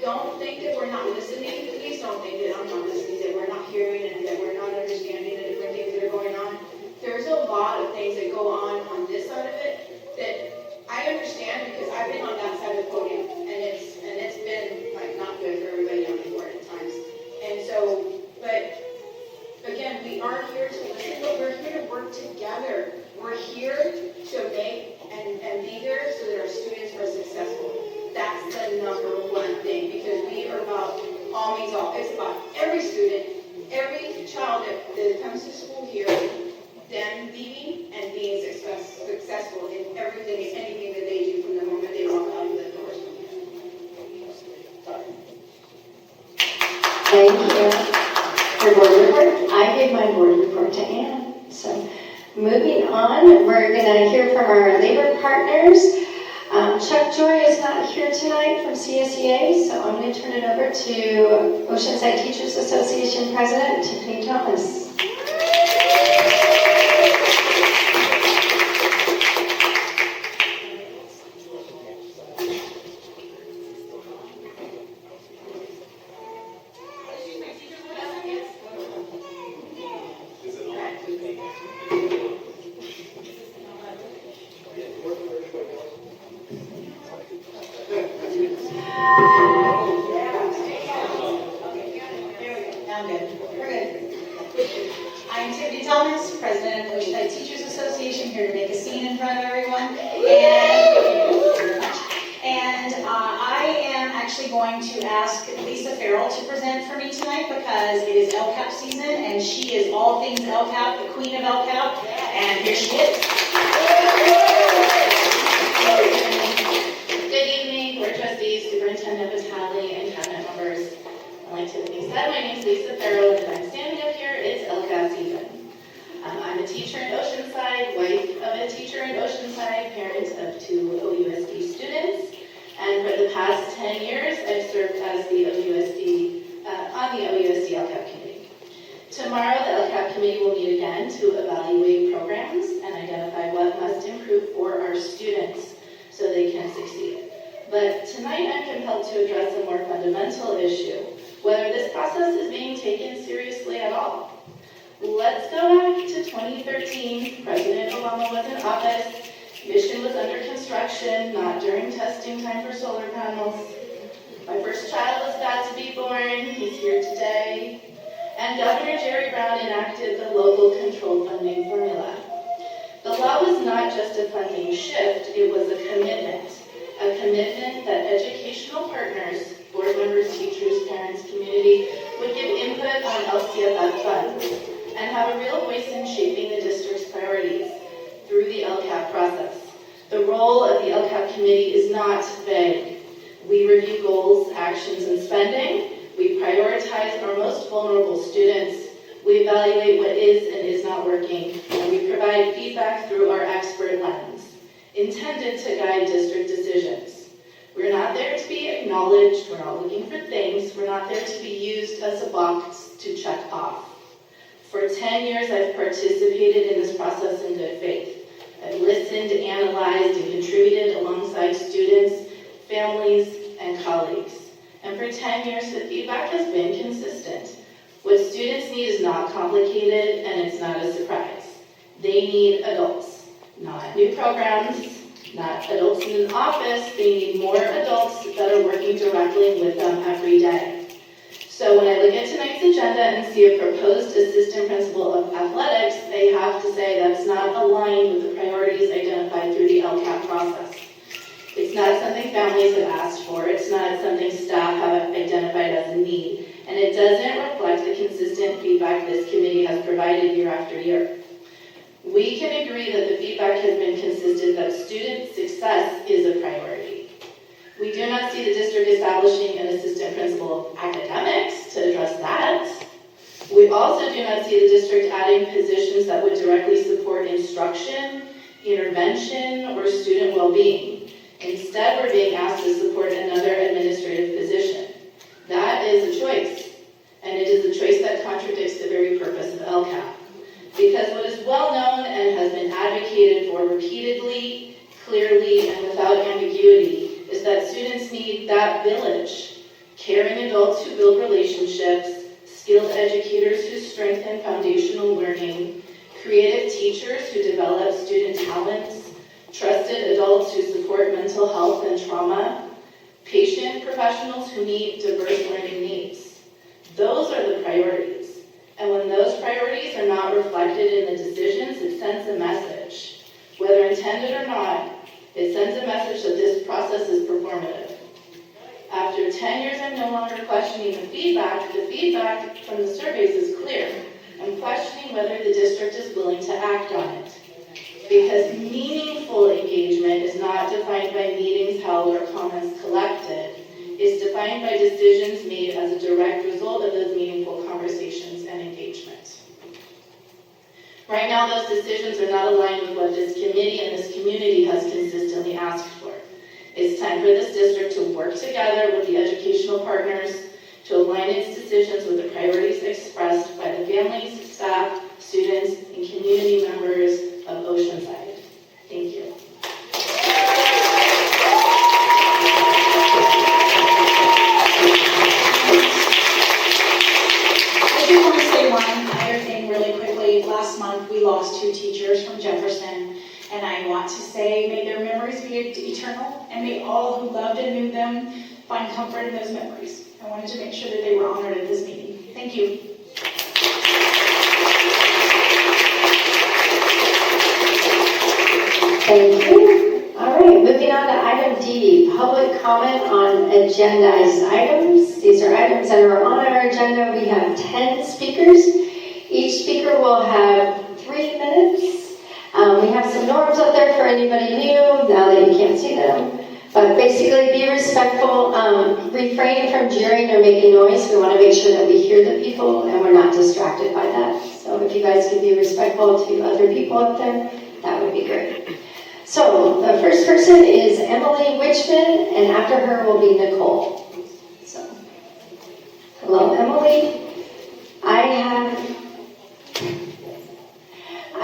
don't think that we're not listening. Please don't think that I'm not listening, that we're not hearing and that we're not understanding the different things that are going on. There's a lot of things that go on this side of it that I understand because I've been on that side of the podium and it's been like not good for everybody on the board at times. And so, but again, we are here to listen, but we're here to work together. We're here to make and be there so that our students are successful. That's the number one thing because we are about all means all. It's about every student, every child that comes to school here, them leaving and being successful in everything and anything that they do from the moment they walk out of the doors from here. Sorry. Thank you. For board report, I gave my board report to Ann. So moving on, we're going to hear from our labor partners. Chuck Joy is not here tonight from CSEA, so I'm going to turn it over to Oceanside Teachers Association President Tiffany Thomas. I'm Tiffany Thomas, President of the Oceanside Teachers Association, here to make a scene in front of everyone. And I am actually going to ask Lisa Farrell to present for me tonight because it is LCAP season and she is all things LCAP, the queen of LCAP, and here she is. Good evening, board trustees, Superintendent Vitale, and cabinet members. Like Tiffany said, my name is Lisa Farrell, and I'm standing up here. It's LCAP season. I'm a teacher in Oceanside, wife of a teacher in Oceanside, parent of 2 OUSD students, and for the past 10 years, I've served as the on the OUSD LCAP committee. Tomorrow, the LCAP committee will meet again to evaluate programs and identify what must improve for our students so they can succeed. But tonight, I'm compelled to address a more fundamental issue, whether this process is being taken seriously at all. Let's go back to 2013. President Obama was in office. Mission was under construction, not during testing time for solar panels. My first child was about to be born. He's here today. And Governor Jerry Brown enacted the local control funding formula. The law was not just a funding shift, it was a commitment that educational partners, board members, teachers, parents, community, would give input on LCFF funds and have a real voice in shaping the district's priorities through the LCAP process. The role of the LCAP committee is not vague. We review goals, actions, and spending. We prioritize our most vulnerable students. We evaluate what is and is not working, and we provide feedback through our expert lens, intended to guide district decisions. We're not there to be acknowledged, we're not looking for things, we're not there to be used as a box to check off. For 10 years, I've participated in this process in good faith. I've listened, analyzed, and contributed alongside students, families, and colleagues. And for 10 years, the feedback has been consistent. What students need is not complicated, and it's not a surprise. They need adults, not new programs, not adults in an office. They need more adults that are working directly with them every day. So when I look at tonight's agenda and see a proposed assistant principal of athletics, I have to say that's not aligned with the priorities identified through the LCAP process. It's not something families have asked for. It's not something staff have identified as a need. And it doesn't reflect the consistent feedback this committee has provided year after year. We can agree that the feedback has been consistent that student success is a priority. We do not see the district establishing an assistant principal of academics to address that. We also do not see the district adding positions that would directly support instruction, intervention, or student well-being. Instead, we're being asked to support another administrative position. That is a choice, and it is a choice that contradicts the very purpose of LCAP. Because what is well known and has been advocated for repeatedly, clearly, and without ambiguity is that students need that village, caring adults who build relationships, skilled educators who strengthen foundational learning, creative teachers who develop student talents, trusted adults who support mental health and trauma, patient professionals who meet diverse learning needs. Those are the priorities. And when those priorities are not reflected in the decisions, it sends a message. Whether intended or not, it sends a message that this process is performative. After 10 years, I'm no longer questioning the feedback. The feedback from the surveys is clear. I'm questioning whether the district is willing to act on it. Because meaningful engagement is not defined by meetings held or comments collected. It's defined by decisions made as a direct result of those meaningful conversations and engagement. Right now, those decisions are not aligned with what this committee and this community has consistently asked for. It's time for this district to work together with the educational partners to align its decisions with the priorities expressed by the families, staff, students, and community members of Oceanside. Thank you. I just want to say one other thing really quickly. Last month, we lost 2 teachers from Jefferson, and I want to say may their memories be eternal, and may all who loved and knew them find comfort in those memories. I wanted to make sure that they were honored at this meeting. Thank you. Thank you. All right, moving on to item D, public comment on agendized items. These are items that are on our agenda. We have 10 speakers. Each speaker will have 3 minutes. We have some norms up there for anybody new, now that you can't see them. But basically, be respectful, refrain from jeering or making noise. We want to make sure that we hear the people and we're not distracted by that. So if you guys can be respectful to other people up there, that would be great. So the first person is Emily Witchman, and after her will be Nicole. So, hello, Emily. I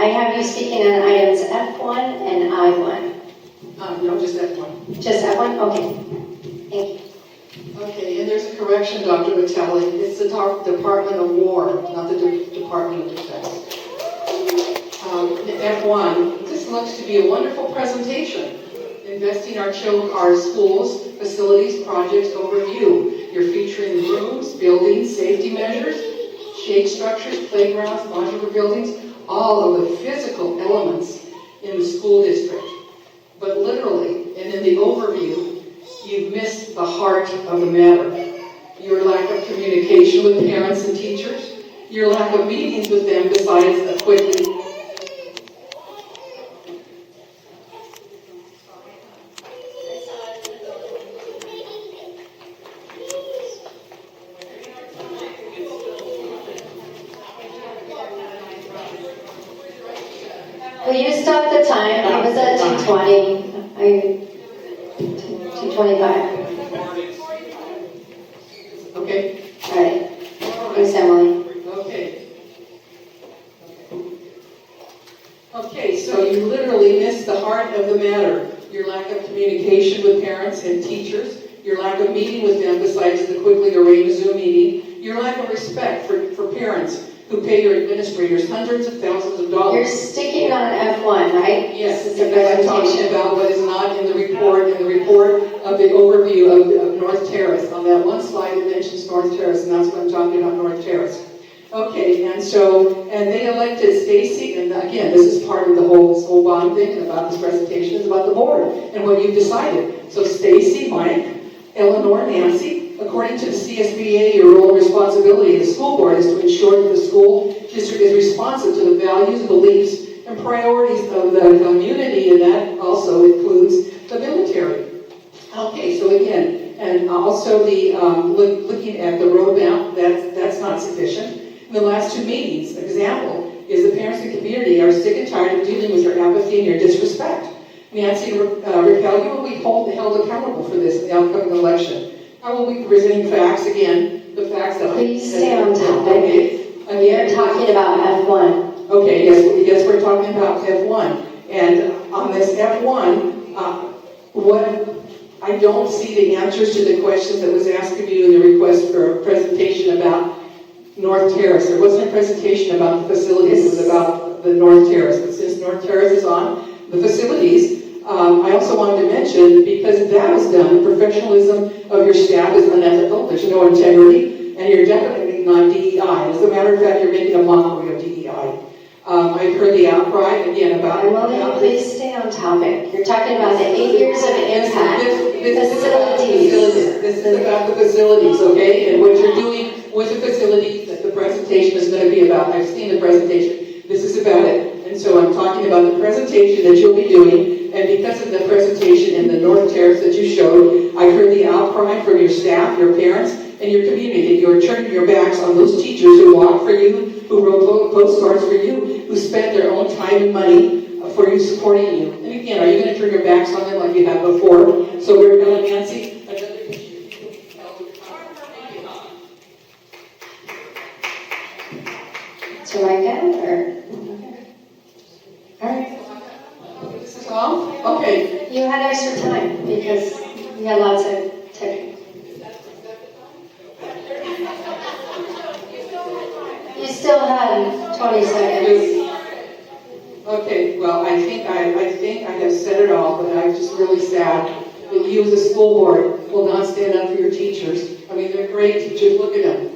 have you speaking on items F1 and I1. No, just F1. Just F1? Okay. Thank you. Okay, and there's a correction, Dr. Vitale. It's the Department of War, not the Department of Defense. F1, this looks to be a wonderful presentation. Investing our schools, facilities, projects overview. You're featuring rooms, buildings, safety measures, shade structures, playgrounds, modular buildings, all of the physical elements in the school district. But literally, and in the overview, you've missed the heart of the matter. Your lack of communication with parents and teachers, your lack of meetings with them besides a quick. Will you stop the time? I was at 2:20. 2:25. Okay. All right. Thanks, Emily. Okay. Okay, so you literally missed the heart of the matter. Your lack of communication with parents and teachers, your lack of meeting with them besides the quickly arranged Zoom meeting, your lack of respect for parents who pay your administrators hundreds of thousands of dollars. You're sticking on F1, right? Yes, This is the because I'm presentation. talking about what is not in the report, and the report of the overview of North Terrace. On that one slide, it mentions North Terrace, and that's what I'm talking about, North Terrace. Okay, and they elected Stacy, and again, this is part of the whole bond thing, and about this presentation is about the board and what you've decided. So Stacy, Mike, Eleanor, Nancy, according to the CSBA, your role and responsibility as the school board is to ensure that the school district is responsive to the values, beliefs, and priorities of the community, and that also includes the military. Okay, so again, and also the looking at the roadmap, that's not sufficient. In the last two meetings, example, is the parents and community are sick and tired of dealing with your apathy and your disrespect. Nancy Raquel, you will be held accountable for this in the upcoming election. I will be presenting facts again, the facts that... Please stay on topic. We are talking about F1. Okay, yes, we're talking about F1. And on this F1, I don't see the answers to the questions that was asked of you in the request for a presentation about North Terrace. There wasn't a presentation about the facilities, it was about the North Terrace. But since North Terrace is on the facilities, I also wanted to mention, because that was done, the professionalism of your staff is unethical, there's no integrity, and you're definitely not DEI. As a matter of fact, you're making a mockery of DEI. I've heard the outcry again about it. Well, please stay on topic. You're talking about the 8 years of impact. This is about the facilities, okay? And what you're doing with the facilities that the presentation is going to be about. I've seen the presentation. This is about it. And so I'm talking about the presentation that you'll be doing. And because of the presentation in the North Terrace that you showed, I heard the outcry from your staff, your parents, and your community. You're turning your backs on those teachers who walked for you, who wrote postcards for you, who spent their own time and money for you, supporting you. And again, are you going to turn your backs on them like you have before? So we're telling Nancy, another issue. So I go, or? All right. This is all? Okay. You had extra time because you had lots of technical. You still had 20 seconds. Okay, well, I think I have said it all, but I'm just really sad that you as a school board will not stand up for your teachers. I mean, they're great teachers, look at them.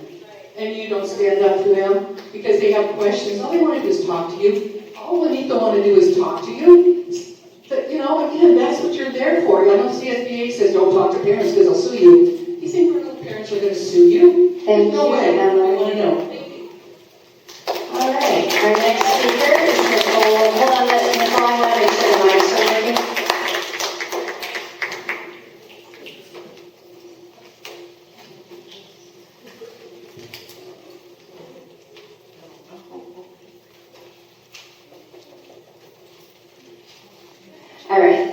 And you don't stand up for them because they have questions. All they want to do is talk to you. All Juanito want to do is talk to you. But, you know, again, that's what you're there for. I know CSBA says don't talk to parents because they'll sue you. You think real parents are going to sue you? Thank no you, way. Emily. I want to know. All right, our next speaker is Nicole. Hold on, Nicole, I want to make sure the mics are working. All right,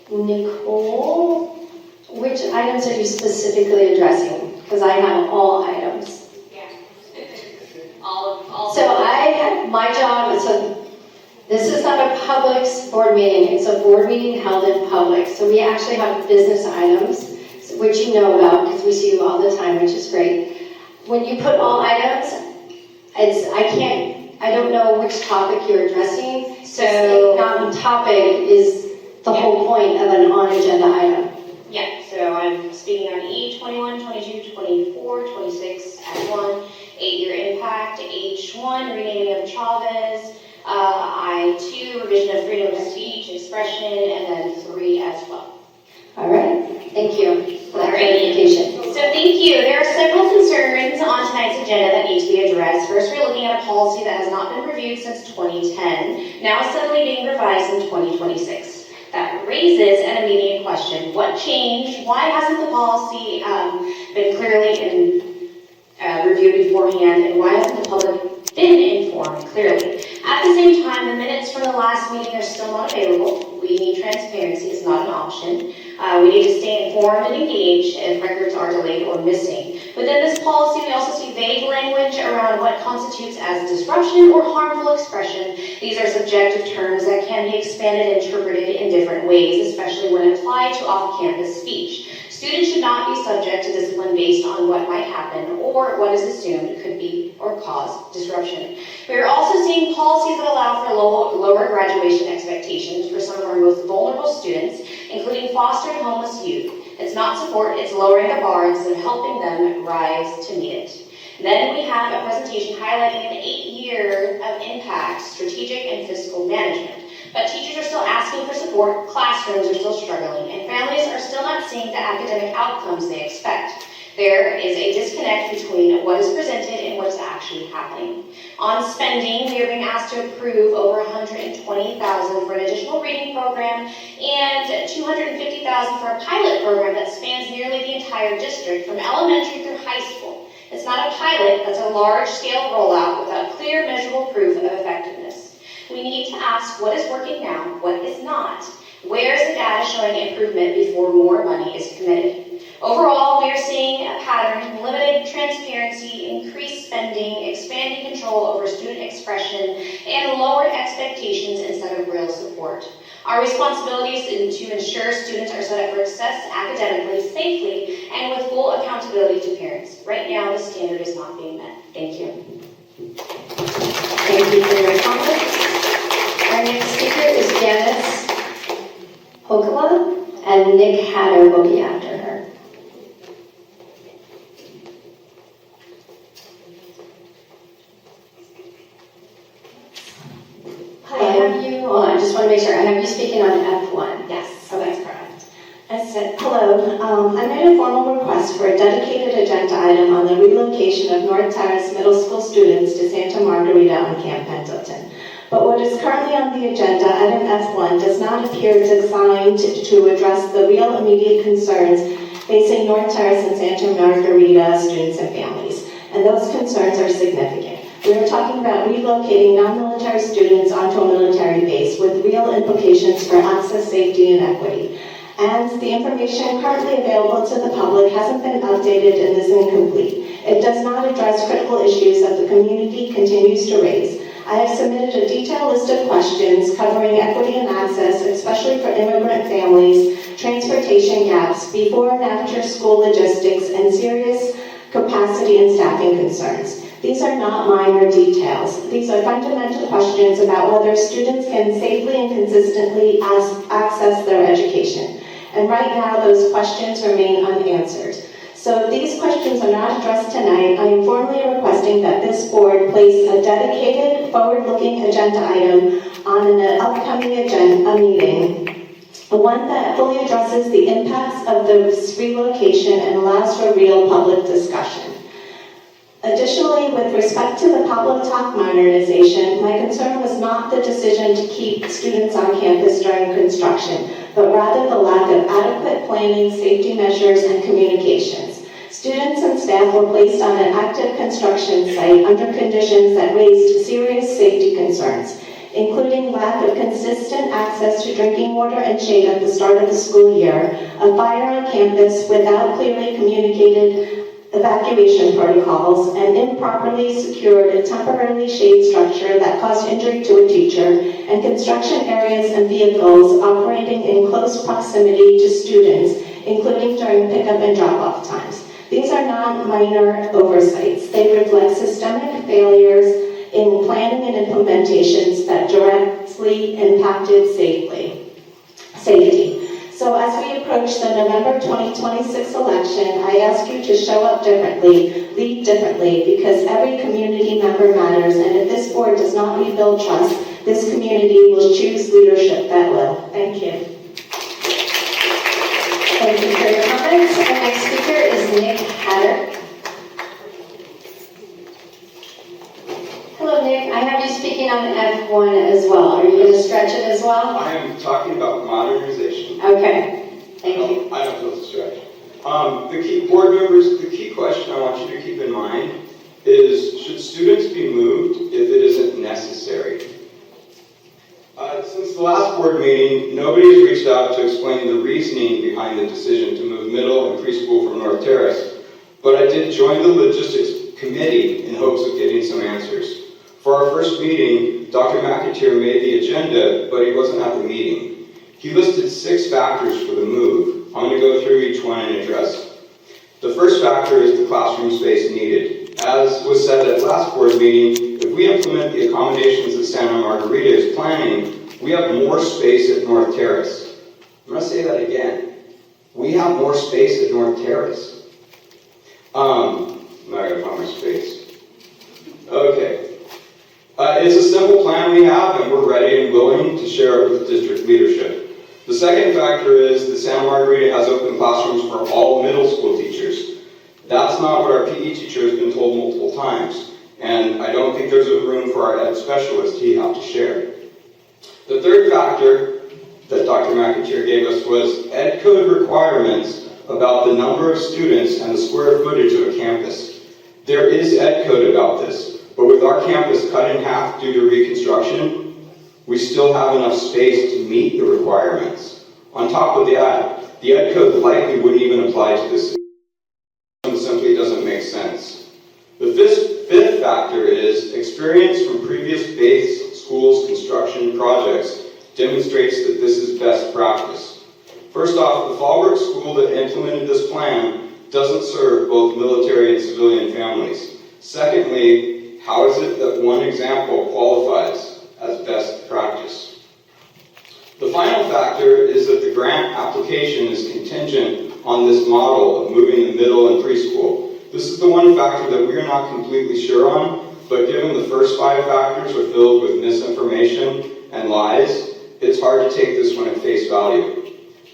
Nicole, which items are you specifically addressing? Because I have all items. So my job, so this is not a public board meeting, it's a board meeting held in public. So we actually have business items, which you know about because we see you all the time, which is great. When you put all items, I don't know which topic you're addressing. So topic is the whole point of an on-agenda item. Yeah, so I'm speaking on E, 21, 22, 24, 26, F1, 8-year impact, H1, renaming of Chavez, I2, revision of freedom of speech, expression, and then 3 as well. All right, thank you for that clarification. So thank you. There are several concerns on tonight's agenda that need to be addressed. First, we're looking at a policy that has not been reviewed since 2010, now suddenly being revised in 2026. That raises an immediate question. What changed? Why hasn't the policy been clearly reviewed beforehand? And why hasn't the public been informed clearly? At the same time, the minutes from the last meeting are still not available. We need transparency. It's not an option. We need to stay informed and engaged if records are delayed or missing. Within this policy, we also see vague language around what constitutes as disruption or harmful expression. These are subjective terms that can be expanded and interpreted in different ways, especially when applied to off-campus speech. Students should not be subject to discipline based on what might happen or what is assumed could be or cause disruption. We are also seeing policies that allow for lower graduation expectations for some of our most vulnerable students. including fostering homeless youth. It's not support, it's lowering the bar instead of helping them rise to meet it. Then we have a presentation highlighting an 8-year of impact, strategic and fiscal management. But teachers are still asking for support, classrooms are still struggling, and families are still not seeing the academic outcomes they expect. There is a disconnect between what is presented and what is actually happening. On spending, we are being asked to approve over $120,000 for an additional reading program and $250,000 for a pilot program that spans nearly the entire district from elementary through high school. It's not a pilot, that's a large-scale rollout without clear, measurable proof of effectiveness. We need to ask what is working now, what is not. Where is the data showing improvement before more money is committed? Overall, we are seeing a pattern, limited transparency, increased spending, expanding control over student expression, and lowered expectations instead of real support. Our responsibility is to ensure students are set up for success academically, safely, and with full accountability to parents. Right now, the standard is not being met. Thank you. Thank you for your comments. Our next speaker is Janice Hokala, and Nick Hatter will be after her. I have you, I just want to make sure, I have you speaking on F1. Yes, Okay. that's correct. I said, hello, I made a formal request for a dedicated agenda item on the relocation of North Terrace Middle School students to Santa Margarita on Camp Pendleton. But what is currently on the agenda, item F1, does not appear designed to address the real immediate concerns facing North Terrace and Santa Margarita students and families. And those concerns are significant. We are talking about relocating non-military students onto a military base with real implications for access, safety, and equity. And the information currently available to the public hasn't been updated and is incomplete. It does not address critical issues that the community continues to raise. I have submitted a detailed list of questions covering equity and access, especially for immigrant families, transportation gaps, before and after school logistics, and serious capacity and staffing concerns. These are not minor details. These are fundamental questions about whether students can safely and consistently access their education. And right now, those questions remain unanswered. So if these questions are not addressed tonight, I am formally requesting that this board place a dedicated, forward-looking agenda item on an upcoming meeting, one that fully addresses the impacts of this relocation and allows for real public discussion. Additionally, with respect to the Pablo Talk modernization, my concern was not the decision to keep students on campus during construction, but rather the lack of adequate planning, safety measures, and communications. Students and staff were placed on an active construction site under conditions that raised serious safety concerns, including lack of consistent access to drinking water and shade at the start of the school year, a fire on campus without clearly communicated evacuation protocols, and improperly secured temporarily shade structure that caused injury to a teacher, and construction areas and vehicles operating in close proximity to students, including during pickup and drop-off times. These are not minor oversights. They reflect systemic failures in planning and implementations that directly impacted safety. So as we approach the November 2026 election, I ask you to show up differently, lead differently, because every community member matters, and if this board does not rebuild trust, this community will choose leadership that will. Thank you. Thank you for your comments. Our next speaker is Nick Hatter. Hello, Nick. I have you speaking on F1 as well. Are you going to stretch it as well? I am talking about modernization. Okay. Thank you. I don't feel the stretch. The key board members, the key question I want you to keep in mind is, should students be moved if it isn't necessary? Since the last board meeting, nobody has reached out to explain the reasoning behind the decision to move middle and preschool from North Terrace, but I did join the logistics committee in hopes of getting some answers. For our first meeting, Dr. McAteer made the agenda, but he wasn't at the meeting. He listed 6 factors for the move. I'm going to go through each one and address. The first factor is the classroom space needed. As was said at last board meeting, if we implement the accommodations that Santa Margarita is planning, we have more space at North Terrace. I'm going to say that again. We have more space at North Terrace. Now I gotta find my space. Okay. It's a simple plan we have, and we're ready and willing to share it with district leadership. The second factor is that Santa Margarita has open classrooms for all middle school teachers. That's not what our PE teacher has been told multiple times, and I don't think there's a room for our ed specialist he'd have to share. The third factor that Dr. McIntyre gave us was ed code requirements about the number of students and the square footage of a campus. There is ed code about this, but with our campus cut in half due to reconstruction, we still have enough space to meet the requirements. On top of that, the ed code likely wouldn't even apply to this. It simply doesn't make sense. The fifth factor is experience from previous base schools construction projects demonstrates that this is best practice. First off, the Fallbrook school that implemented this plan doesn't serve both military and civilian families. Secondly, how is it that one example qualifies as best practice? The final factor is that the grant application is contingent on this model of moving the middle and preschool. This is the one factor that we're not completely sure on, but given the first 5 factors are filled with misinformation and lies, it's hard to take this one at face value.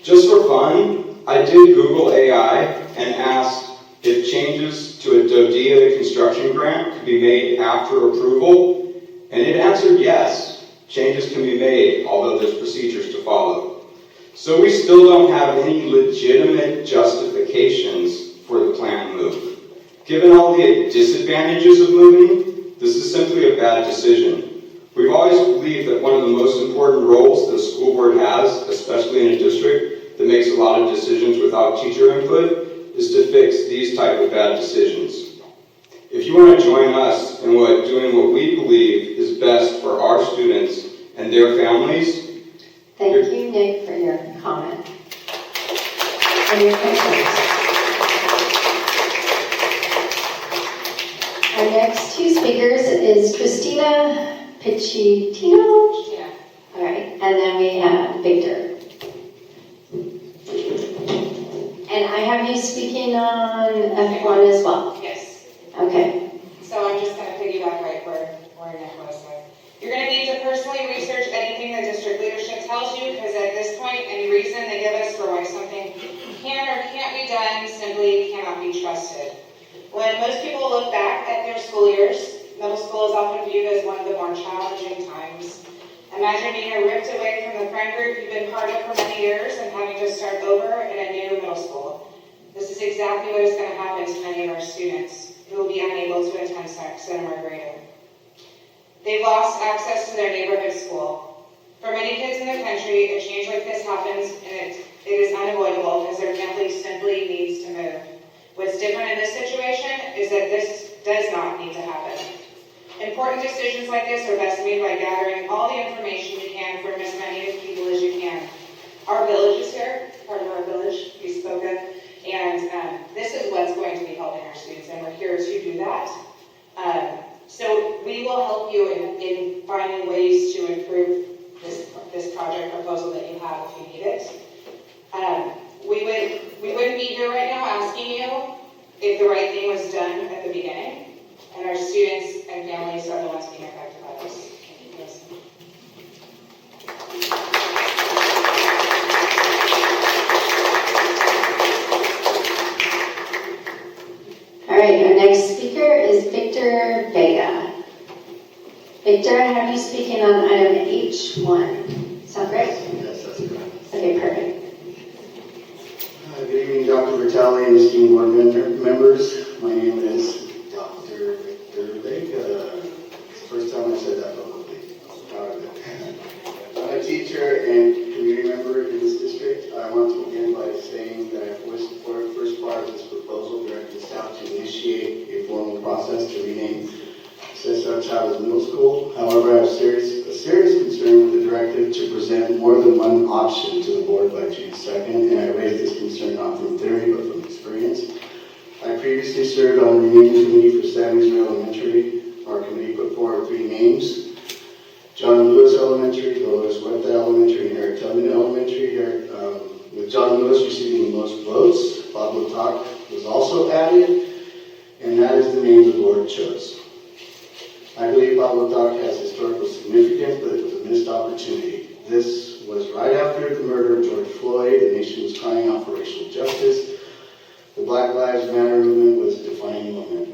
Just for fun, I did Google AI and asked if changes to a DODEA construction grant could be made after approval, and it answered yes, changes can be made, although there's procedures to follow. So we still don't have any legitimate justifications for the planned move. Given all the disadvantages of moving, this is simply a bad decision. We've always believed that one of the most important roles that a school board has, especially in a district that makes a lot of decisions without teacher input, is to fix these type of bad decisions. If you want to join us in doing what we believe is best for our students and their families. Thank you, Nick, for your comment and your concerns. Our next 2 speakers is Christina Piccitino. Yeah. All right, and then we have Victor. And I have you speaking on F1 as well. Yes. Okay. So I'm just going to piggyback right where Nick was there. You're going to need to personally research anything the district leadership tells you, because at this point, any reason they give us for why something can or can't be done simply cannot be trusted. When most people look back at their school years, middle school is often viewed as one of the more challenging times. Imagine being ripped away from the friend group you've been part of for many years and having to start over in a new middle school. This is exactly what is going to happen to many of our students who will be unable to attend Santa Margarita. They've lost access to their neighborhood school. For many kids in the country, a change like this happens and it is unavoidable because their family simply needs to move. What's different in this situation is that this does not need to happen. Important decisions like this are best made by gathering all the information you can from as many people as you can. Our village is here, part of our village, we spoke of, and this is what's going to be helping our students, and we're here to do that. So we will help you in finding ways to improve this project proposal that you have if you need it. We wouldn't be here right now asking you if the right thing was done at the beginning. And our students and families are the ones being affected by this. Yes. All right, our next speaker is Victor Vega. Victor, I have you speaking on item H1. Sound right? Yes, that's correct. Okay, perfect. Good evening, Dr. Vitale and esteemed board members. My name is Dr. Victor Vega. It's the first time I said that publicly. I'm proud of it. I'm a teacher and community member in this district. I want to begin by saying that I fully support the first part of this proposal directing staff to initiate a formal process to rename Cesar Chavez Middle School. However, I have a serious concern with the directive to present more than one option to the board by June 2nd, and I raise this concern not from theory but from experience. I previously served on the renaming committee for San Luis Elementary. Our committee put forward 3 names: John Lewis Elementary, the Lotus Huerta Elementary, and Eric Tubman Elementary. Here, with John Lewis receiving the most votes, Pablo Talk was also added, and that is the name the board chose. I believe Pablo Talk has historical significance, but it was a missed opportunity. This was right after the murder of George Floyd. The nation was crying out for racial justice. The Black Lives Matter movement was a defining moment.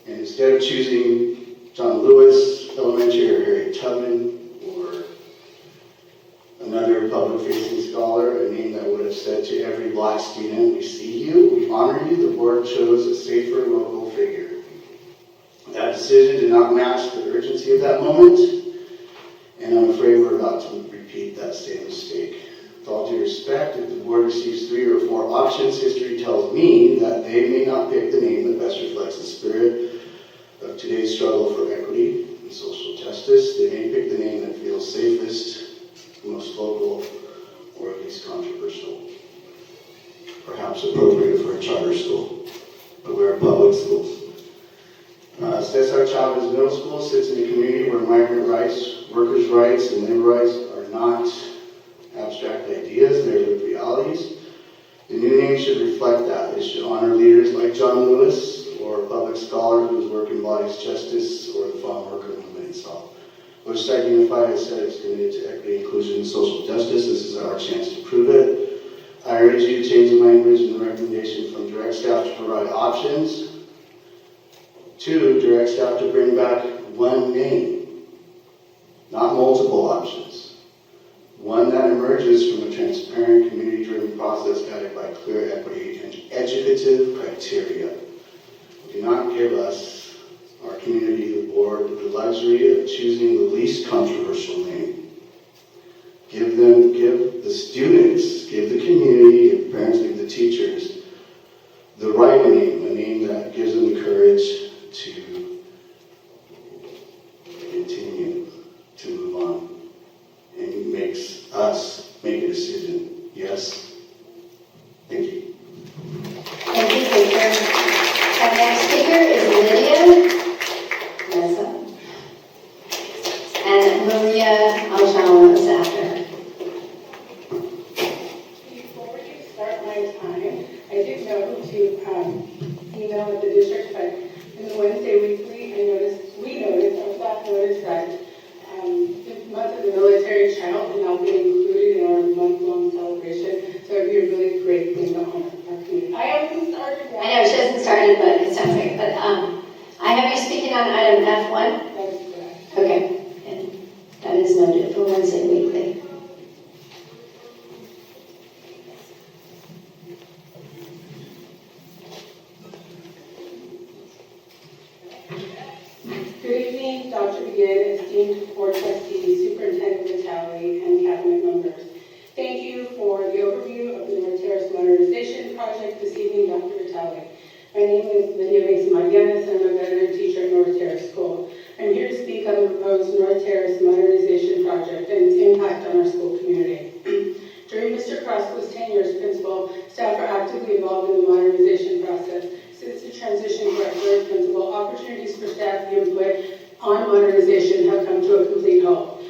And instead of choosing John Lewis Elementary or Harriet Tubman or another public-facing scholar, a name that would have said to every Black student, we see you, we honor you, the board chose a safer local figure. That decision did not match the urgency of that moment, and I'm afraid we're about to repeat that same mistake. With all due respect, if the board receives 3 or 4 options, history tells me that they may not pick the name that best reflects the spirit of today's struggle for equity and social justice. They may pick the name that feels safest, most local, or at least controversial. Perhaps appropriate for a charter school, but we're public schools. Cesar Chavez Middle School sits in a community where migrant rights, workers' rights, and labor rights are not abstract ideas, they're lived realities. The new name should reflect that. It should honor leaders like John Lewis, or a public scholar whose work embodies justice, or the farm worker movement itself. Oceanside Unified has said it's committed to equity, inclusion, and social justice. This is our chance to prove it. I urge you to change the language in the recommendation from direct staff to provide options to direct staff to bring back one name, not multiple options. One that emerges from a transparent, community-driven process guided by clear equity and educative criteria. Do not give us, our community, the board, the luxury of choosing the least controversial name. Give the students, give the community, give the parents, give the teachers the right name, a name that gives them the courage to continue to move on and makes us make a decision. Yes. Thank you. Thank you, speaker. Our next speaker is Lydia Mesa. And Maria Alshama is after her. Before you start my time, I did know to email with the district, but in the Wednesday weekly, we noticed, our staff noticed that the month of the military child had not been included in our month-long celebration, so it'd be a really great thing to honor our community. I haven't started yet. I know she hasn't started, but it sounds like, but I have you speaking on item F1. That's correct. Okay, and that is noted for Wednesday weekly. Good evening, Dr. Begin, esteemed board trustees, Superintendent Vitale, and cabinet members. Thank you for the overview of the North Terrace Modernization Project this evening, Dr. Vitale. My name is Lydia Mesa Marianes, and I'm a veteran teacher at North Terrace School. I'm here to speak on the proposed North Terrace Modernization Project and its impact on our school community. During Mr. Crosco's tenure as principal, staff are actively involved in the modernization process. Since the transition to our current principal, opportunities for staff input on modernization have come to a complete halt.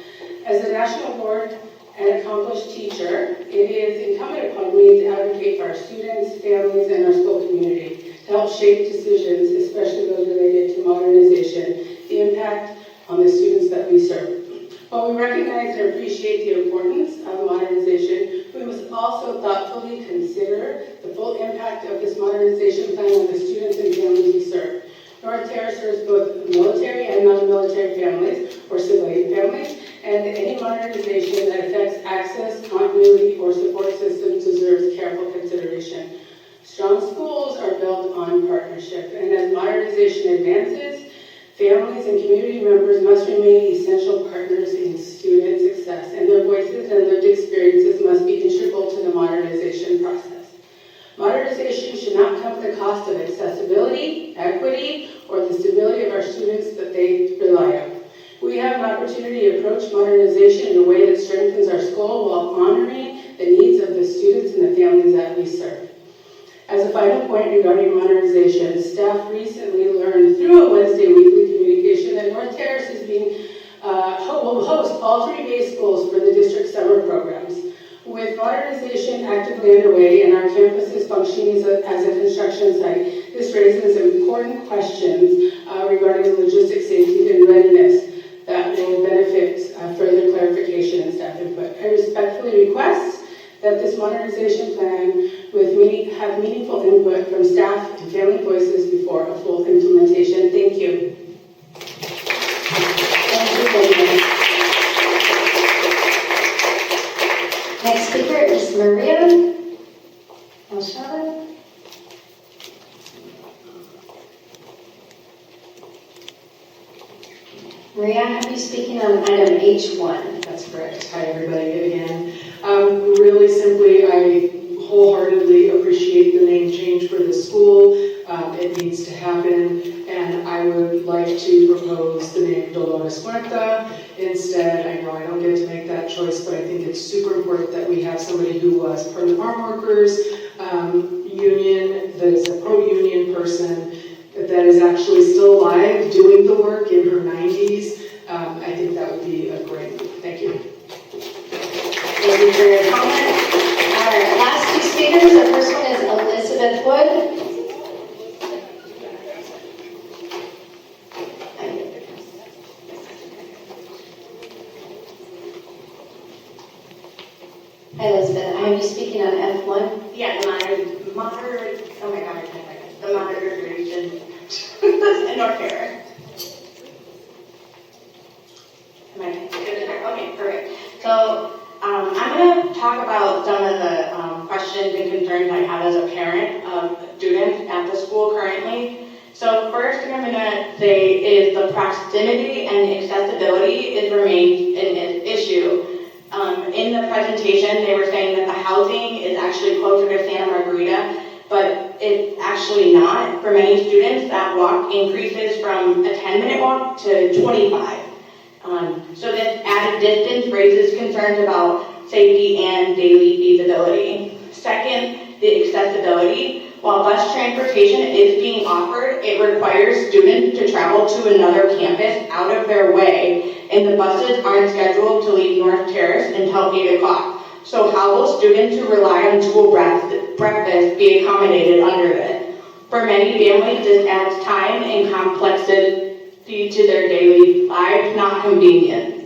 As a national board and accomplished teacher, it is incumbent upon me to advocate for our students, families, and our school community to help shape decisions, especially those related to modernization, the impact on the students that we serve. While we recognize and appreciate the importance of modernization, we must also thoughtfully consider the full impact of this modernization plan on the students and families we serve. North Terrace serves both military and non-military families, or civilian families, and any modernization that affects access, continuity, or support systems deserves careful consideration. Strong schools are built on partnership, and as modernization advances, families and community members must remain essential partners in student success, and their voices and lived experiences must be integral to the modernization process. Modernization should not come at the cost of accessibility, equity, or the stability of our students that they rely on. We have an opportunity to approach modernization in a way that strengthens our school while honoring the needs of the students and the families that we serve. As a final point regarding modernization, staff recently learned through a Wednesday weekly communication that North Terrace is being will host all 3 day schools for the district's summer programs. With modernization actively underway and our campus is functioning as a construction site, this raises important questions regarding logistics, safety, and readiness that will benefit further clarification and staff input. I respectfully request that this modernization plan have meaningful input from staff and family voices before a full implementation. Thank you. Next speaker is Maria Alshava. Maria, I have you speaking on item H1. That's correct. Hi, everybody, again. Really simply, I wholeheartedly appreciate the name change for the school. It needs to happen, and I would like to propose the name Dolores Muerta instead. I know I don't get to make that choice, but I think it's super important that we have somebody who was part of the farm workers union, that is a pro-union person, that is actually still alive, doing the work in her 90s. I think that would be a great move. Thank you. Thank you for your comment. All right, last 2 speakers. The first one is Elizabeth Wood. Hi, Elizabeth. I have you speaking on F1. Yeah, the moderate, oh my God, I can't think of it. The moderation in North Carolina. Okay, perfect. So I'm going to talk about some of the questions and concerns I have as a parent of students at the school currently. So first thing I'm going to say is the proximity and accessibility remains an issue. In the presentation, they were saying that the housing is actually closer to Santa Margarita, but it's actually not. For many students, that walk increases from a 10-minute walk to 25. So this added distance raises concerns about safety and daily feasibility. Second, the accessibility. While bus transportation is being offered, it requires students to travel to another campus out of their way, and the buses aren't scheduled to leave North Terrace until 8 o'clock. So how will students who rely on school breakfast be accommodated under this? For many families, this adds time and complexity to their daily lives, not convenience.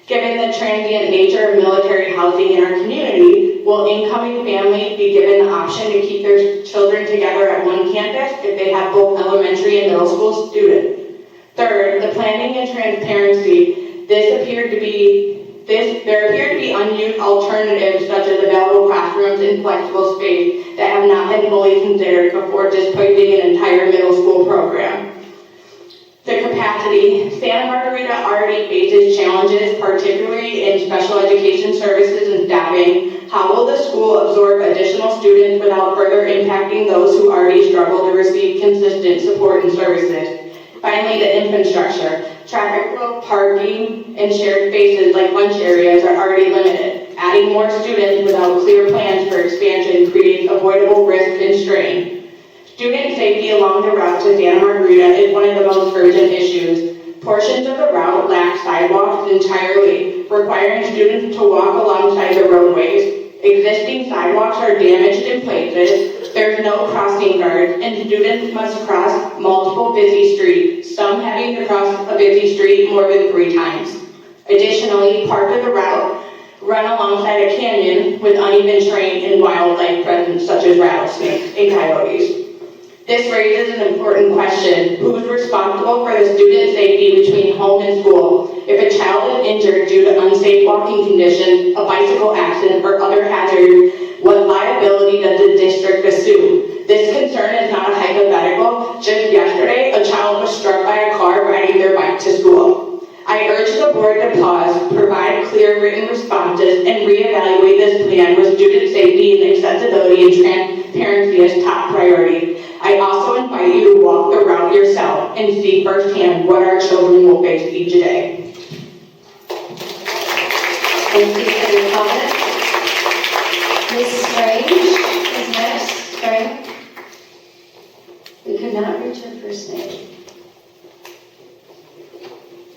Given the transient nature of military housing in our community, will incoming families be given the option to keep their children together at one campus if they have both elementary and middle school students? Third, the planning and transparency. There appear to be unused alternatives such as available classrooms and flexible space that have not been fully considered before displacing an entire middle school program. The capacity. Santa Margarita already faces challenges, particularly in special education services and staffing. How will the school absorb additional students without further impacting those who already struggle to receive consistent support and services? Finally, the infrastructure. Traffic flow, parking, and shared spaces like lunch areas are already limited. Adding more students without clear plans for expansion creates avoidable risk and strain. Student safety along the route to Santa Margarita is one of the most urgent issues. Portions of the route lack sidewalks entirely, requiring students to walk alongside the roadways. Existing sidewalks are damaged in places, there's no crossing guards, and students must cross multiple busy streets, some having to cross a busy street more than 3 times. Additionally, part of the route run alongside a canyon with uneven terrain and wildlife presence such as rattlesnakes and coyotes. This raises an important question. Who is responsible for the student safety between home and school? If a child is injured due to unsafe walking conditions, a bicycle accident, or other hazard, what liability does the district assume? This concern is not a hypothetical. Just yesterday, a child was struck by a car riding their bike to school. I urge the board to pause, provide clear written responses, and reevaluate this plan with student safety and accessibility and transparency as top priority. I also invite you to walk the route yourself and see firsthand what our children will face each day. Thank you for your comment. Ms. Strange is next. Frank? We could not reach her first name.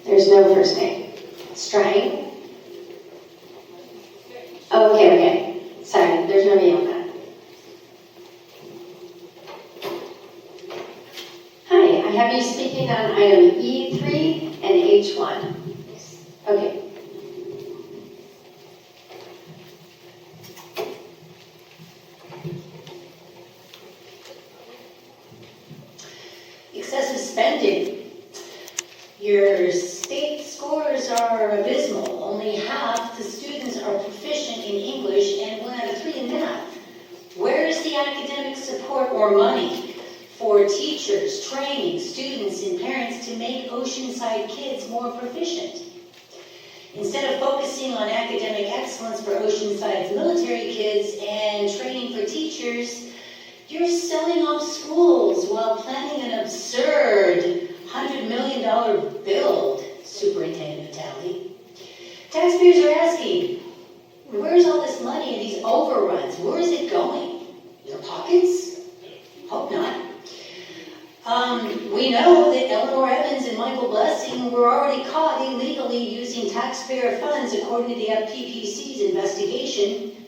There's no first name. Trying? Oh, okay. Sorry, there's no me on that. Hi, I have you speaking on item E3 and H1. Okay. Excessive spending. Your state scores are abysmal. Only half the students are proficient in English and 1 out of 3 in math. Where is the academic support or money for teachers, training, students, and parents to make Oceanside kids more proficient? Instead of focusing on academic excellence for Oceanside's military kids and training for teachers, you're selling off schools while planning an absurd $100 million build, Superintendent Vitale. Taxpayers are asking, where's all this money and these overruns? Where is it going? Your pockets? Hope not. We know that Eleanor Evans and Michael Blessing were already caught illegally using taxpayer funds according to the FPPC's investigation.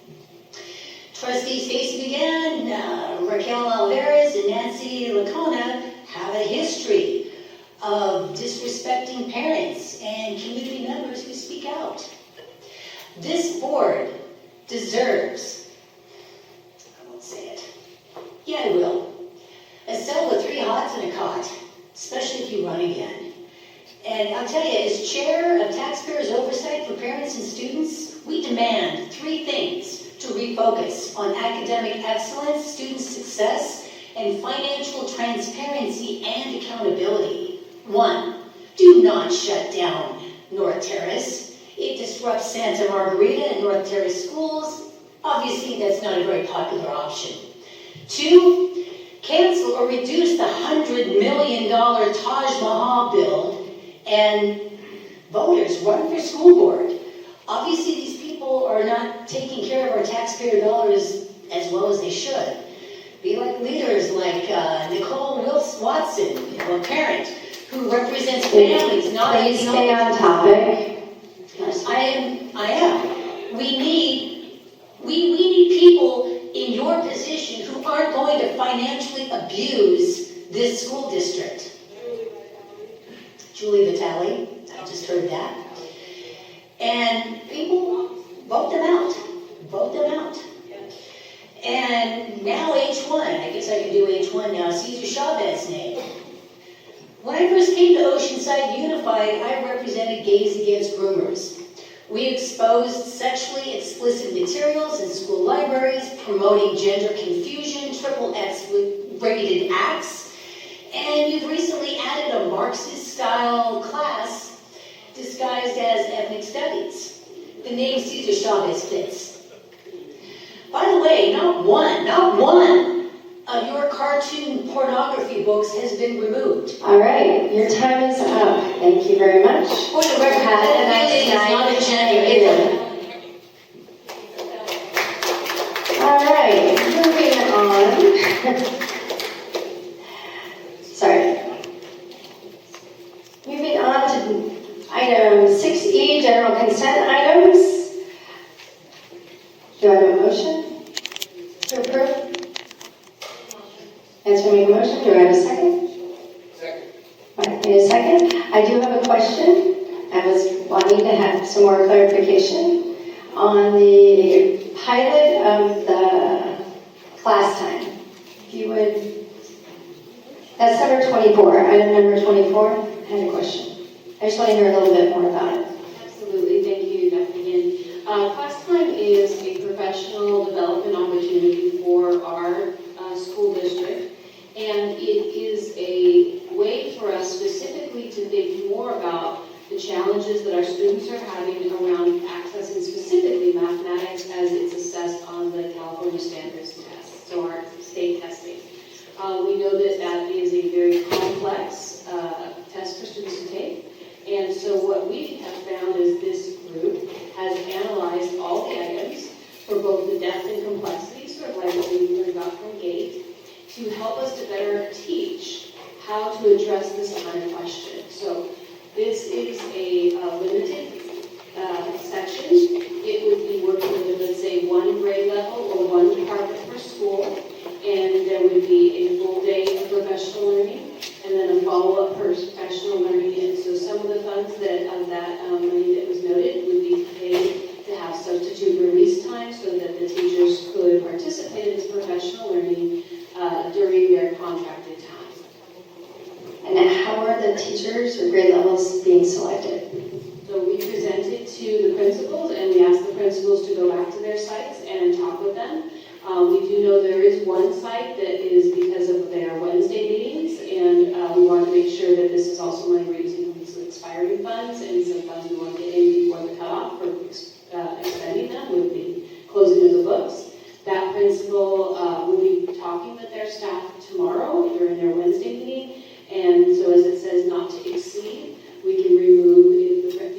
Trustees Stacy McGann, Raquel Alvarez, and Nancy Lacona have a history of disrespecting parents and community members who speak out. This board deserves, I won't say it, yeah I will, a cell with 3 hots and a cot, especially if you run again. And I'll tell you, as chair of Taxpayers Oversight for Parents and Students, we demand 3 things to refocus on academic excellence, student success, and financial transparency and accountability. 1, do not shut down North Terrace. It disrupts Santa Margarita and North Terrace schools. Obviously, that's not a very popular option. 2, cancel or reduce the $100 million Taj Mahal build and voters run for school board. Obviously, these people are not taking care of our taxpayer dollars as well as they should. Be like leaders like Nicole Watson, a parent who represents families, not Please stay on topic. I am. We need people in your position who aren't going to financially abuse this school district. Julie Vitale, I just heard that. And people, vote them out. Vote them out. And now H1, I guess I can do H1 now, Cesar Chavez's name. When I first came to Oceanside Unified, I represented Gays Against Groomers. We exposed sexually explicit materials in school libraries, promoting gender confusion, XXX rated acts, and you've recently added a Marxist-style class disguised as ethnic studies. The name Cesar Chavez fits. By the way, not one of your cartoon pornography books has been removed. All right, your time is up. Thank you very much. For the record, pedophilia is not a gender. All right, moving on. Sorry. Moving on to item 6E, general consent items. Do I have a motion to approve? Answer, make a motion. Do I have a second? Second. All right, need a second. I do have a question. I was wanting to have some more clarification on the pilot of the class time. If you would, that's number 24, item number 24. I had a question. I just want to hear a little bit more about it. Absolutely, thank you, Dr. McGinn. Class time is a professional development opportunity for our school district, and it is a way for us specifically to think more about the challenges that our students are having around accessing specifically mathematics as it's assessed on the California Standards Test, so our state testing. We know that that is a very complex test for students to take, and so what we have found is this group has analyzed all the items for both the depth and complexity, sort of like what we learned about from GATE, to help us to better teach how to address this kind of question. So this is a limited section, it would be working with, let's say, one grade level or one department per school, and there would be a full day of professional learning, and then a follow-up professional learning. And so some of the funds of that money that was noted would be paid to have substitute release time so that the teachers could participate in this professional learning during their contracted time. And how are the teachers or grade levels being selected? So we presented to the principals, and we asked the principals to go back to their sites and talk with them. We do know there is one site that is because of their Wednesday meetings, and we want to make sure that this is also money we're using from some expiring funds, and some funds we want to get in before the cutoff for expending them with the closing of the books. That principal will be talking with their staff tomorrow during their Wednesday meeting, and so as it says not to exceed, we can remove,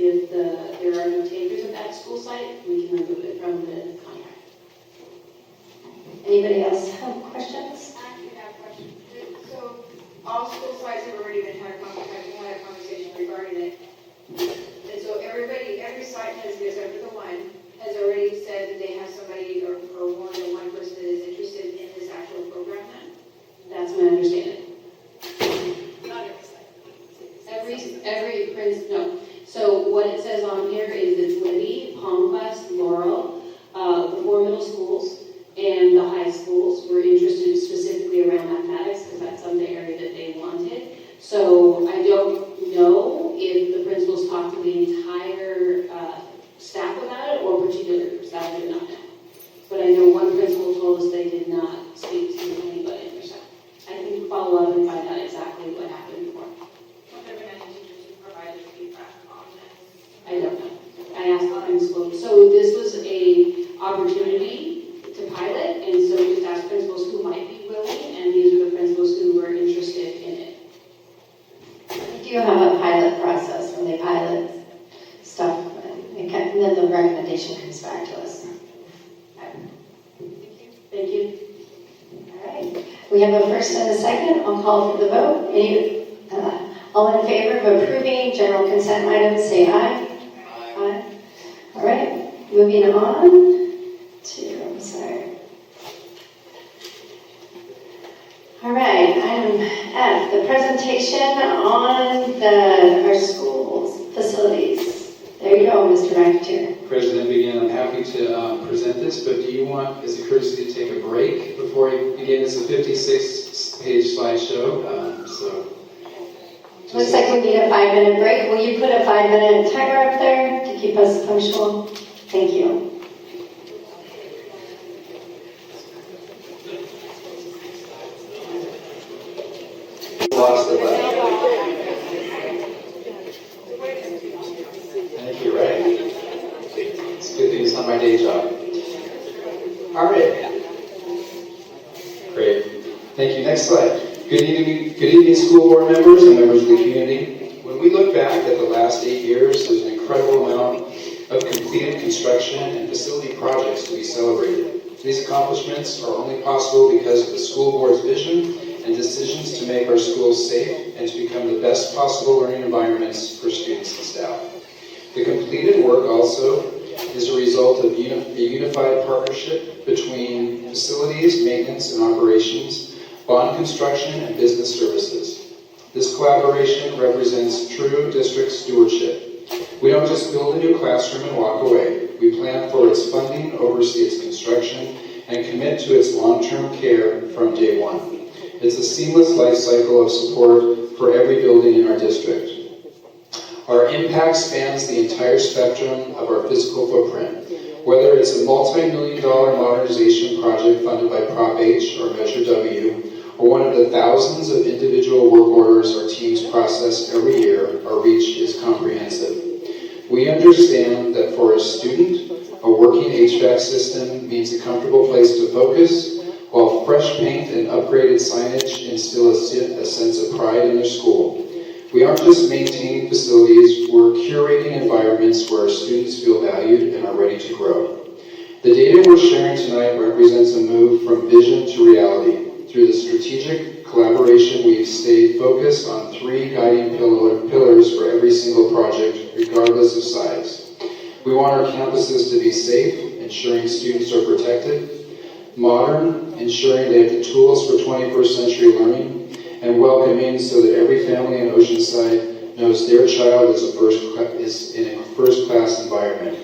if there are no takers at that school site, we can remove it from the contract. Anybody else have questions? I actually have a question. So all school sites have already had a conversation regarding it. And so every site has, except for the one, has already said that they have somebody or more than one person that is interested in this actual program then? That's my understanding. Not every site. No. So what it says on here is it's Libby, Palmquest, Laurel, the 4 middle schools, and the high schools were interested specifically around mathematics because that's the area that they wanted. So I don't know if the principals talked to the entire staff about it or particular groups. That I do not know. But I know one principal told us they did not speak to anybody in their staff. I can follow up and find out exactly what happened before. Have there been any teachers who provided feedback on this? I don't know. I asked the principal. So this was a opportunity to pilot, and so we just asked principals who might be willing, and these are the principals who were interested in it. We do have a pilot process when they pilot stuff, and then the recommendation comes back to us. Thank you. All right. We have a first and a second. I'll call for the vote. All in favor of approving general consent items, say aye. Aye. All right. Moving on to, All right, item F, the presentation on our schools facilities. There you go, Mr. McIntyre. President Begin, I'm happy to present this, but do you want, as a courtesy, to take a break before you begin? It's a 56-page slideshow, so. Looks like we need a 5-minute break. Will you put a 5-minute timer up there to keep us punctual? Thank you. Lost the button. Thank you, Ray. It's a good thing it's not my day job. All right. Great. Thank you. Next slide. Good evening, school board members and members of the community. When we look back at the last 8 years, there's an incredible amount of completed construction and facility projects to be celebrated. These accomplishments are only possible because of the school board's vision and decisions to make our schools safe and to become the best possible learning environments for students and staff. The completed work also is a result of a unified partnership between facilities, maintenance, and operations, bond construction, and business services. This collaboration represents true district stewardship. We don't just build a new classroom and walk away. We plan for its funding, oversee its construction, and commit to its long-term care from day one. It's a seamless life cycle of support for every building in our district. Our impact spans the entire spectrum of our physical footprint. Whether it's a multi-million-dollar modernization project funded by Prop H or Measure W, or one of the thousands of individual work orders our teams process every year, our reach is comprehensive. We understand that for a student, a working HVAC system means a comfortable place to focus, while fresh paint and upgraded signage instill a sense of pride in their school. We aren't just maintaining facilities, we're curating environments where our students feel valued and are ready to grow. The data we're sharing tonight represents a move from vision to reality. Through the strategic collaboration, we've stayed focused on 3 guiding pillars for every single project, regardless of size. We want our campuses to be safe, ensuring students are protected, modern, ensuring they have the tools for 21st century learning, and welcoming so that every family in Oceanside knows their child is in a first-class environment.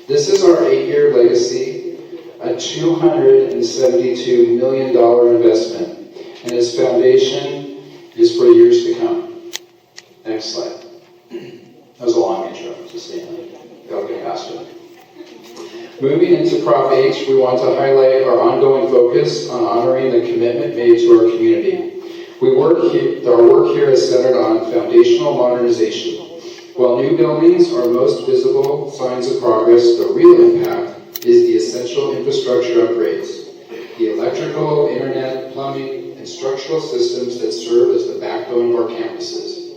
This is our 8-year legacy, a $272 million investment, and its foundation is for years to come. Next slide. That was a long intro, just saying. That'll get faster. Moving into Prop H, we want to highlight our ongoing focus on honoring the commitment made to our community. Our work here is centered on foundational modernization. While new buildings are most visible signs of progress, the real impact is the essential infrastructure upgrades, the electrical, internet, plumbing, and structural systems that serve as the backbone of our campuses.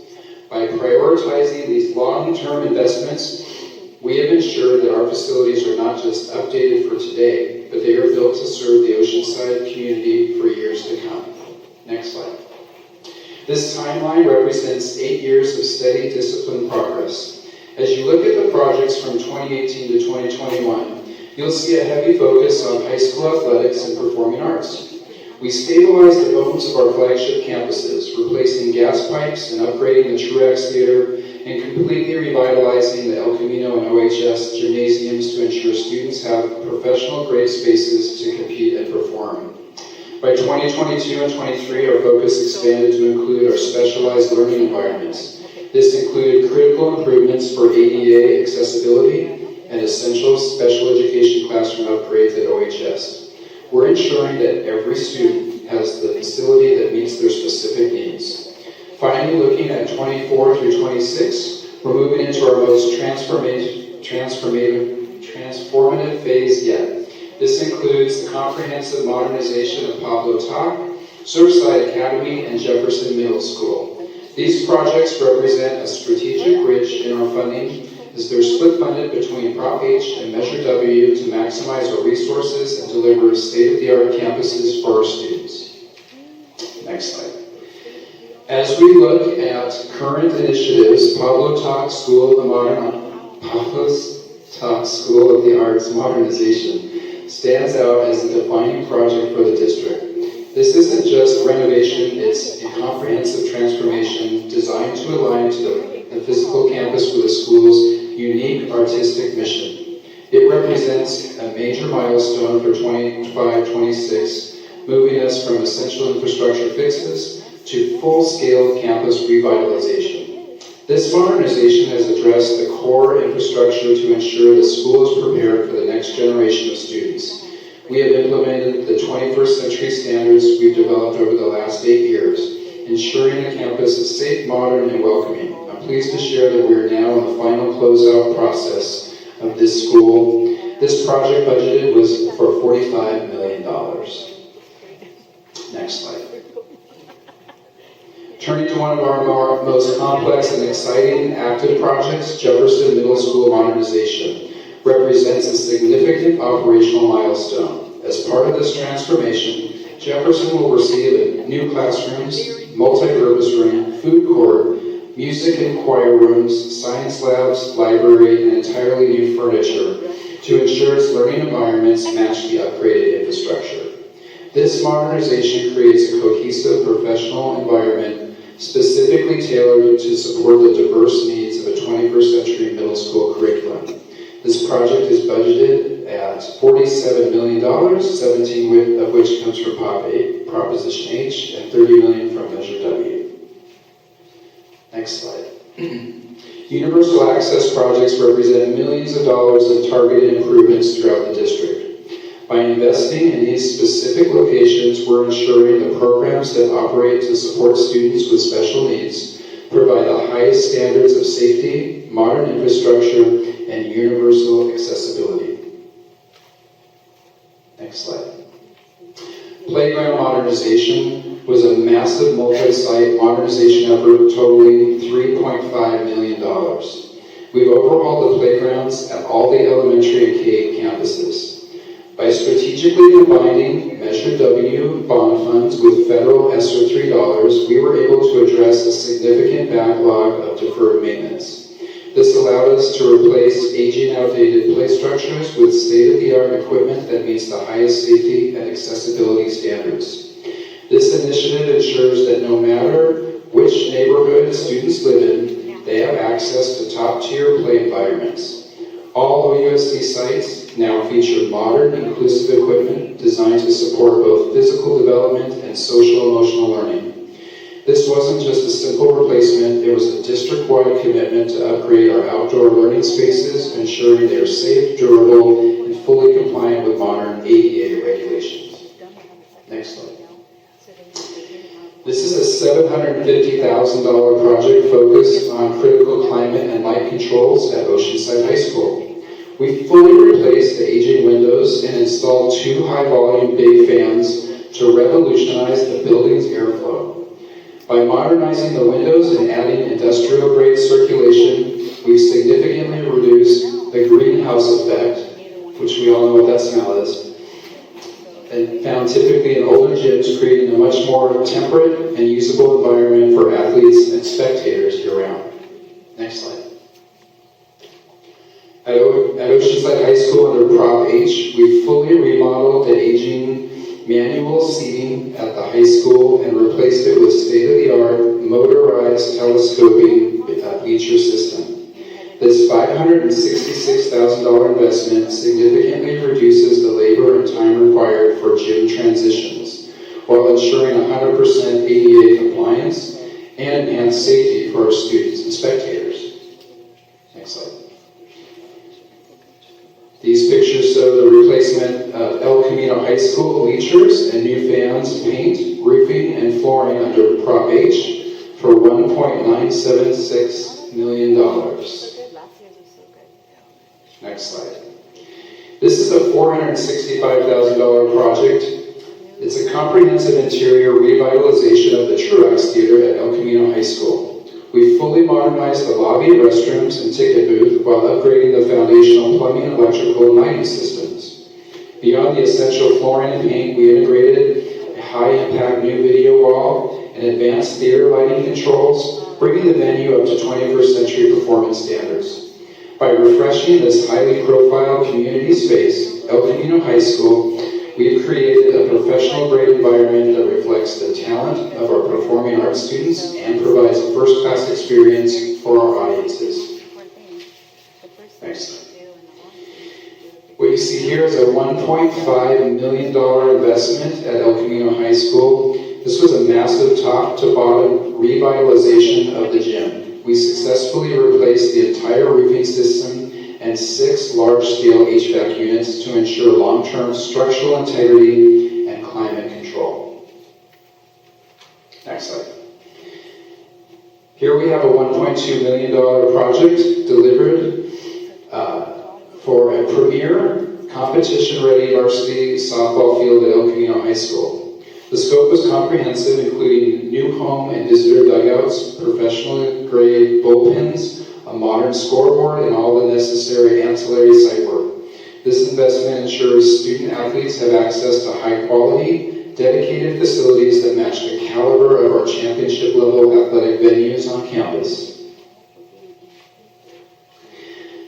By prioritizing these long-term investments, we have ensured that our facilities are not just updated for today, but they are built to serve the Oceanside community for years to come. Next slide. This timeline represents 8 years of steady, disciplined progress. As you look at the projects from 2018 to 2021, you'll see a heavy focus on high school athletics and performing arts. We stabilized the bones of our flagship campuses, replacing gas pipes and upgrading the Truax Theater, and completely revitalizing the El Camino and OHS gymnasiums to ensure students have professional-grade spaces to compete and perform. By 2022 and 23, our focus expanded to include our specialized learning environments. This included critical improvements for ADA accessibility and essential special education classroom upgrades at OHS. We're ensuring that every student has the facility that meets their specific needs. Finally, looking at 24 through 26, we're moving into our most transformative phase yet. This includes the comprehensive modernization of Pablo Talk, Surfside Academy, and Jefferson Middle School. These projects represent a strategic bridge in our funding as they're split funded between Prop H and Measure W to maximize our resources and deliver state-of-the-art campuses for our students. Next slide. As we look at current initiatives, Pablo's Talk School of the Arts modernization stands out as a defining project for the district. This isn't just renovation, it's a comprehensive transformation designed to align to the physical campus with the school's unique artistic mission. It represents a major milestone for 25-26, moving us from essential infrastructure fixes to full-scale campus revitalization. This modernization has addressed the core infrastructure to ensure the school is prepared for the next generation of students. We have implemented the 21st century standards we've developed over the last 8 years, ensuring the campus is safe, modern, and welcoming. I'm pleased to share that we are now in the final closeout process of this school. This project budgeted was for $45 million. Next slide. Turning to one of our most complex and exciting active projects, Jefferson Middle School modernization represents a significant operational milestone. As part of this transformation, Jefferson will receive new classrooms, multi-purpose room, food court, music and choir rooms, science labs, library, and entirely new furniture to ensure its learning environments match the upgraded infrastructure. This modernization creates a cohesive professional environment specifically tailored to support the diverse needs of a 21st century middle school curriculum. This project is budgeted at $47 million, 17 of which comes from Proposition H, and $30 million from Measure W. Next slide. Universal access projects represent millions of dollars in targeted improvements throughout the district. By investing in these specific locations, we're ensuring the programs that operate to support students with special needs provide the highest standards of safety, modern infrastructure, and universal accessibility. Next slide. Playground modernization was a massive multi-site modernization effort totaling $3.5 million. We've overhauled the playgrounds at all the elementary and K-8 campuses. By strategically combining Measure W bond funds with federal ESSER $3, we were able to address a significant backlog of deferred maintenance. This allowed us to replace aging, outdated play structures with state-of-the-art equipment that meets the highest safety and accessibility standards. This initiative ensures that no matter which neighborhood students live in, they have access to top-tier play environments. All OUSD sites now feature modern, inclusive equipment designed to support both physical development and social-emotional learning. This wasn't just a simple replacement, it was a district-wide commitment to upgrade our outdoor learning spaces, ensuring they are safe, durable, and fully compliant with modern ADA regulations. Next slide. This is a $750,000 project focused on critical climate and light controls at Oceanside High School. We fully replaced the aging windows and installed 2 high-volume bay fans to revolutionize the building's airflow. By modernizing the windows and adding industrial-grade circulation, we've significantly reduced the greenhouse effect, which we all know what that smell is, and found typically in older gyms, creating a much more temperate and usable environment for athletes and spectators year-round. Next slide. At Oceanside High School under Prop H, we fully remodeled the aging manual seating at the high school and replaced it with state-of-the-art motorized telescoping bleacher system. This $566,000 investment significantly reduces the labor and time required for gym transitions, while ensuring 100% ADA compliance and enhanced safety for our students and spectators. Next slide. These pictures show the replacement of El Camino High School bleachers and new fans, paint, roofing, and flooring under Prop H for $1.976 million. Next slide. This is a $465,000 project. It's a comprehensive interior revitalization of the Truax Theater at El Camino High School. We fully modernized the lobby, restrooms, and ticket booth while upgrading the foundational plumbing, electrical, and lighting systems. Beyond the essential flooring and paint, we integrated a high-impact new video wall and advanced theater lighting controls, bringing the venue up to 21st century performance standards. By refreshing this highly profiled community space, El Camino High School, we have created a professional-grade environment that reflects the talent of our performing arts students and provides a first-class experience for our audiences. Next. What you see here is a $1.5 million investment at El Camino High School. This was a massive top-to-bottom revitalization of the gym. We successfully replaced the entire roofing system and 6 large-scale HVAC units to ensure long-term structural integrity and climate control. Next slide. Here we have a $1.2 million project delivered for a premier competition-ready varsity softball field at El Camino High School. The scope was comprehensive, including new home and visitor dugouts, professional-grade bullpens, a modern scoreboard, and all the necessary ancillary site work. This investment ensures student athletes have access to high-quality, dedicated facilities that match the caliber of our championship-level athletic venues on campus.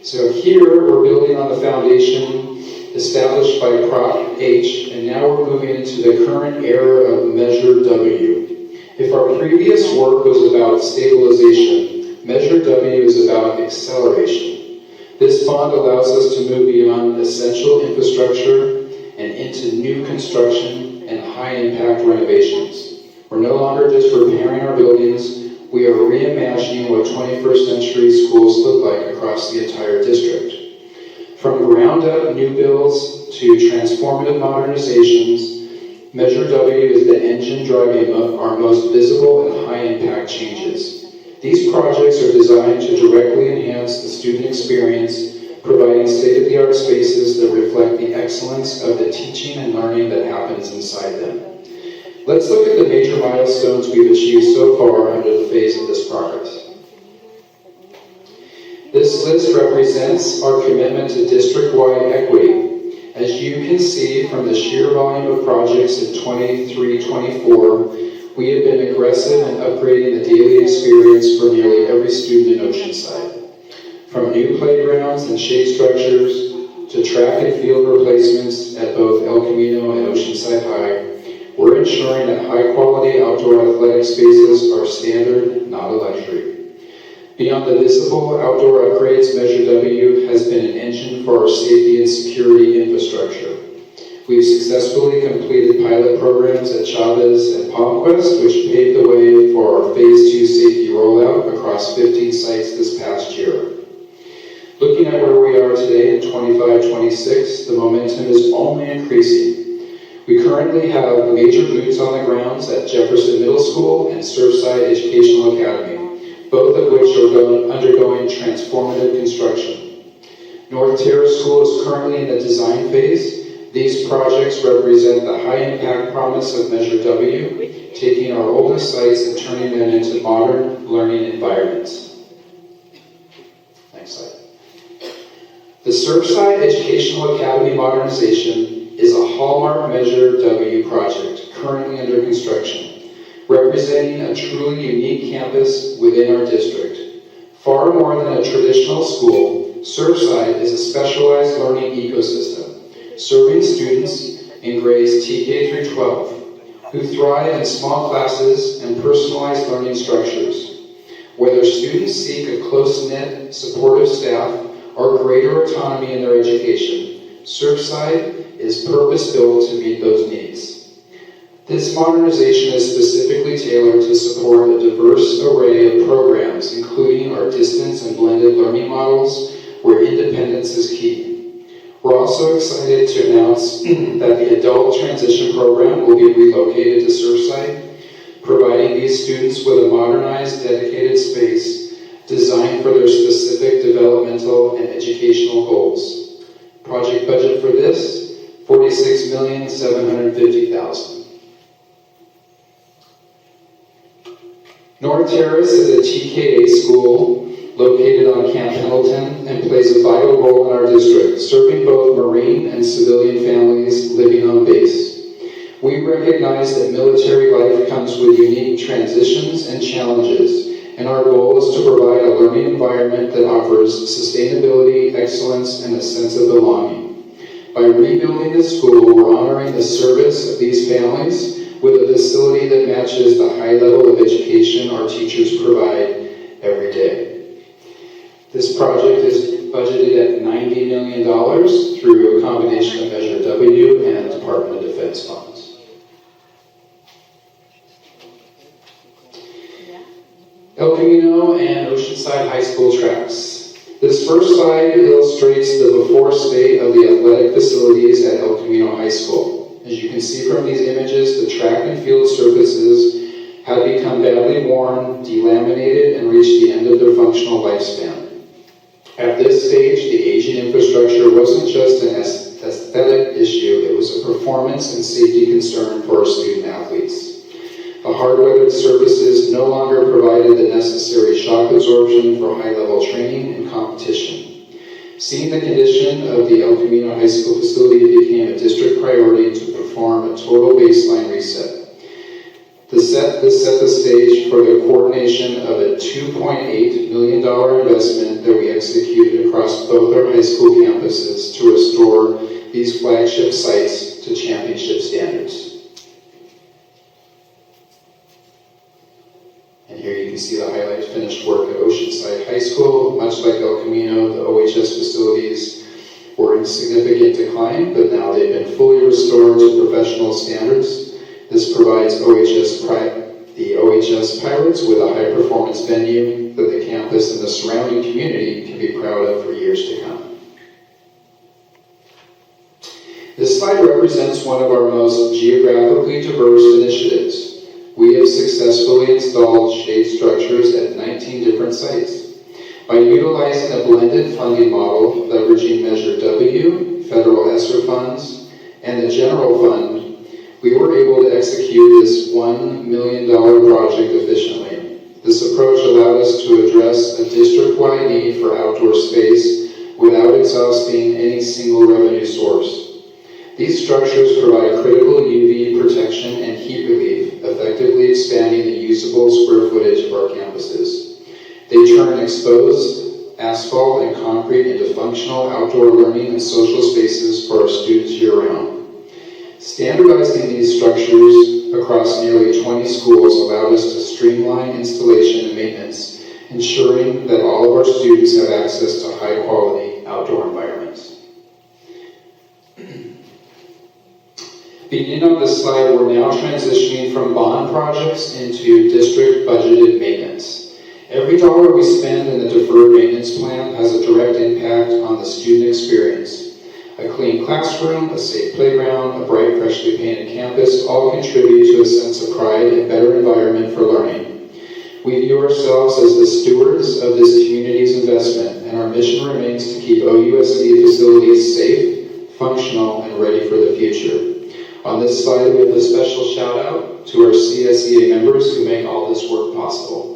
So here, we're building on the foundation established by Prop H, and now we're moving into the current era of Measure W. If our previous work was about stabilization, Measure W is about acceleration. This bond allows us to move beyond essential infrastructure and into new construction and high-impact renovations. We're no longer just repairing our buildings, we are reimagining what 21st century schools look like across the entire district. From ground-up new builds to transformative modernizations, Measure W is the engine driving our most visible and high-impact changes. These projects are designed to directly enhance the student experience, providing state-of-the-art spaces that reflect the excellence of the teaching and learning that happens inside them. Let's look at the major milestones we've achieved so far under the phase of this progress. This list represents our commitment to district-wide equity. As you can see from the sheer volume of projects in 23-24, we have been aggressive in upgrading the daily experience for nearly every student in Oceanside. From new playgrounds and shade structures to track and field replacements at both El Camino and Oceanside High, we're ensuring that high-quality outdoor athletic spaces are standard, not a luxury. Beyond the visible outdoor upgrades, Measure W has been an engine for our safety and security infrastructure. We've successfully completed pilot programs at Chavez and Palmquest, which paved the way for our Phase 2 safety rollout across 15 sites this past year. Looking at where we are today in 25-26, the momentum is only increasing. We currently have major boots on the grounds at Jefferson Middle School and Surfside Educational Academy, both of which are undergoing transformative construction. North Terrace School is currently in the design phase. These projects represent the high-impact promise of Measure W, taking our oldest sites and turning them into modern learning environments. Next slide. The Surfside Educational Academy modernization is a hallmark Measure W project currently under construction, representing a truly unique campus within our district. Far more than a traditional school, Surfside is a specialized learning ecosystem, serving students in grades TK through 12, who thrive in small classes and personalized learning structures. Whether students seek a close-knit, supportive staff or greater autonomy in their education, Surfside is purpose-built to meet those needs. This modernization is specifically tailored to support a diverse array of programs, including our distance and blended learning models, where independence is key. We're also excited to announce that the adult transition program will be relocated to Surfside, providing these students with a modernized, dedicated space designed for their specific developmental and educational goals. Project budget for this, $46,750,000. North Terrace is a TKA school located on Camp Pendleton and plays a vital role in our district, serving both Marine and civilian families living on base. We recognize that military life comes with unique transitions and challenges, and our goal is to provide a learning environment that offers sustainability, excellence, and a sense of belonging. By rebuilding the school, we're honoring the service of these families with a facility that matches the high level of education our teachers provide every day. This project is budgeted at $90 million through a combination of Measure W and Department of Defense funds. El Camino and Oceanside High School tracks. This first slide illustrates the before state of the athletic facilities at El Camino High School. As you can see from these images, the track and field surfaces had become badly worn, delaminated, and reached the end of their functional lifespan. At this stage, the aging infrastructure wasn't just an aesthetic issue, it was a performance and safety concern for our student athletes. The hard-weathered surfaces no longer provided the necessary shock absorption for high-level training and competition. Seeing the condition of the El Camino High School facility, it became a district priority to perform a total baseline reset. This set the stage for the coordination of a $2.8 million investment that we executed across both our high school campuses to restore these flagship sites to championship standards. And here you can see the highlight finished work at Oceanside High School. Much like El Camino, the OHS facilities were in significant decline, but now they've been fully restored to professional standards. This provides the OHS Pirates with a high-performance venue that the campus and the surrounding community can be proud of for years to come. This slide represents one of our most geographically diverse initiatives. We have successfully installed shade structures at 19 different sites. By utilizing a blended funding model, leveraging Measure W, federal ESSER funds, and the general fund, we were able to execute this $1 million project efficiently. This approach allowed us to address a district-wide need for outdoor space without exhausting any single revenue source. These structures provide critical UV protection and heat relief, effectively expanding the usable square footage of our campuses. They turn exposed asphalt and concrete into functional outdoor learning and social spaces for our students year-round. Standardizing these structures across nearly 20 schools allowed us to streamline installation and maintenance, ensuring that all of our students have access to high-quality outdoor environments. Beginning on this slide, we're now transitioning from bond projects into district budgeted maintenance. Every dollar we spend in the deferred maintenance plan has a direct impact on the student experience. A clean classroom, a safe playground, a bright, freshly painted campus all contribute to a sense of pride and better environment for learning. We view ourselves as the stewards of this community's investment, and our mission remains to keep OUSD facilities safe, functional, and ready for the future. On this slide, we have a special shout out to our CSEA members who make all this work possible.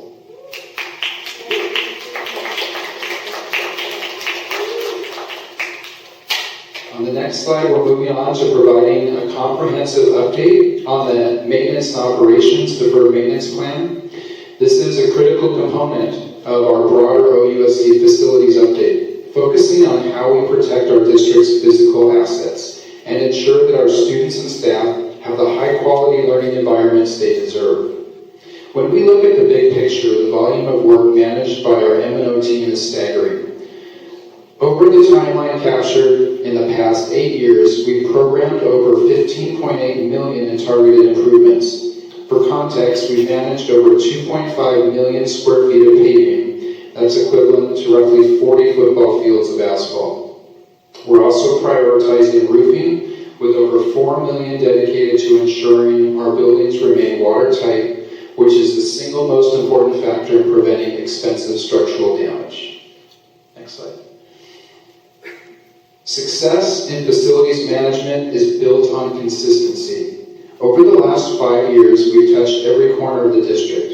On the next slide, we're moving on to providing a comprehensive update on the maintenance and operations deferred maintenance plan. This is a critical component of our broader OUSD facilities update, focusing on how we protect our district's physical assets and ensure that our students and staff have the high-quality learning environments they deserve. When we look at the big picture, the volume of work managed by our M&O team is staggering. Over the timeline captured in the past 8 years, we've programmed over 15.8 million in targeted improvements. For context, we managed over 2.5 million square feet of paving. That's equivalent to roughly 40 football fields of asphalt. We're also prioritizing roofing with over 4 million dedicated to ensuring our buildings remain watertight, which is the single most important factor in preventing expensive structural damage. Next slide. Success in facilities management is built on consistency. Over the last 5 years, we've touched every corner of the district.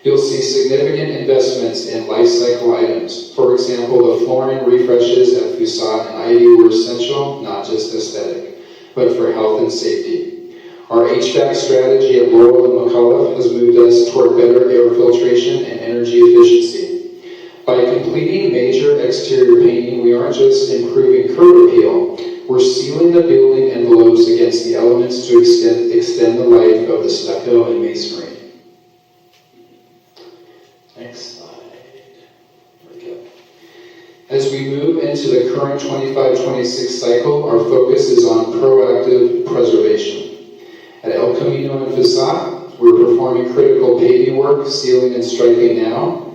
You'll see significant investments in life cycle items. For example, the flooring refreshes at Fusat and Ivy were essential, not just aesthetic, but for health and safety. Our HVAC strategy at Laurel and McCullough has moved us toward better air filtration and energy efficiency. By completing major exterior painting, we aren't just improving curb appeal, we're sealing the building envelopes against the elements to extend the life of the stucco and masonry. Next slide. There we go. As we move into the current 25-26 cycle, our focus is on proactive preservation. At El Camino and Fusat, we're performing critical paving work, sealing and striping now.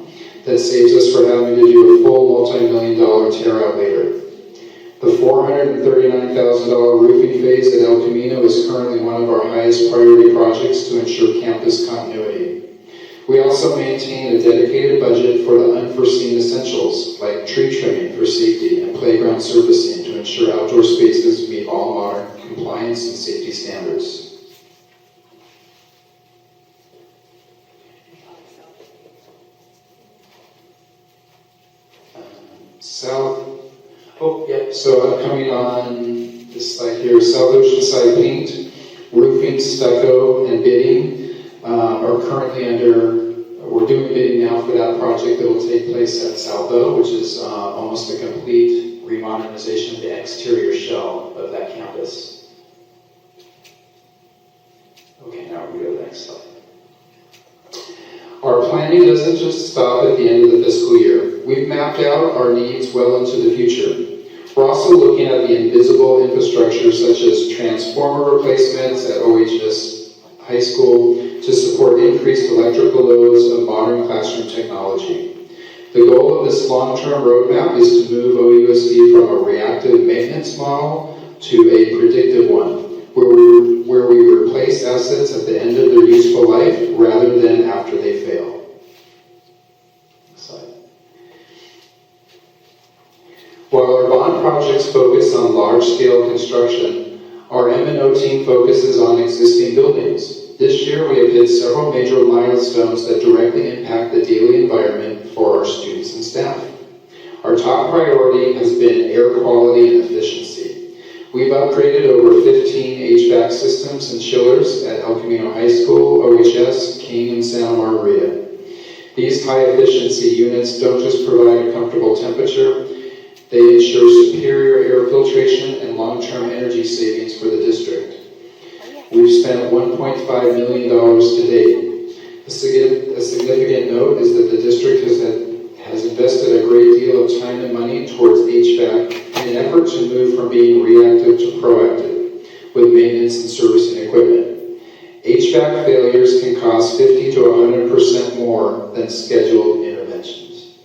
That saves us from having to do a full multi-million-dollar tear-out later. The $439,000 roofing phase at El Camino is currently one of our highest priority projects to ensure campus continuity. We also maintain a dedicated budget for the unforeseen essentials, like tree trimming for safety and playground surfacing to ensure outdoor spaces meet all modern compliance and safety standards. So coming on this slide here, South Oceanside paint, roofing, stucco, and bidding are currently we're doing bidding now for that project that will take place at Salvo, which is almost a complete remodernization of the exterior shell of that campus. Okay, now we go to the next slide. Our planning doesn't just stop at the end of the fiscal year. We've mapped out our needs well into the future. We're also looking at the invisible infrastructure such as transformer replacements at OHS High School to support increased electrical loads of modern classroom technology. The goal of this long-term roadmap is to move OUSD from a reactive maintenance model to a predictive one, where we replace assets at the end of their useful life rather than after they fail. Next slide. While our bond projects focus on large-scale construction, our M&O team focuses on existing buildings. This year, we have hit several major milestones that directly impact the daily environment for our students and staff. Our top priority has been air quality and efficiency. We've upgraded over 15 HVAC systems and chillers at El Camino High School, OHS, King, and Santa Margarita. These high-efficiency units don't just provide a comfortable temperature, they ensure superior air filtration and long-term energy savings for the district. We've spent $1.5 million to date. A significant note is that the district has invested a great deal of time and money towards HVAC in an effort to move from being reactive to proactive with maintenance and servicing equipment. HVAC failures can cost 50 to 100% more than scheduled interventions.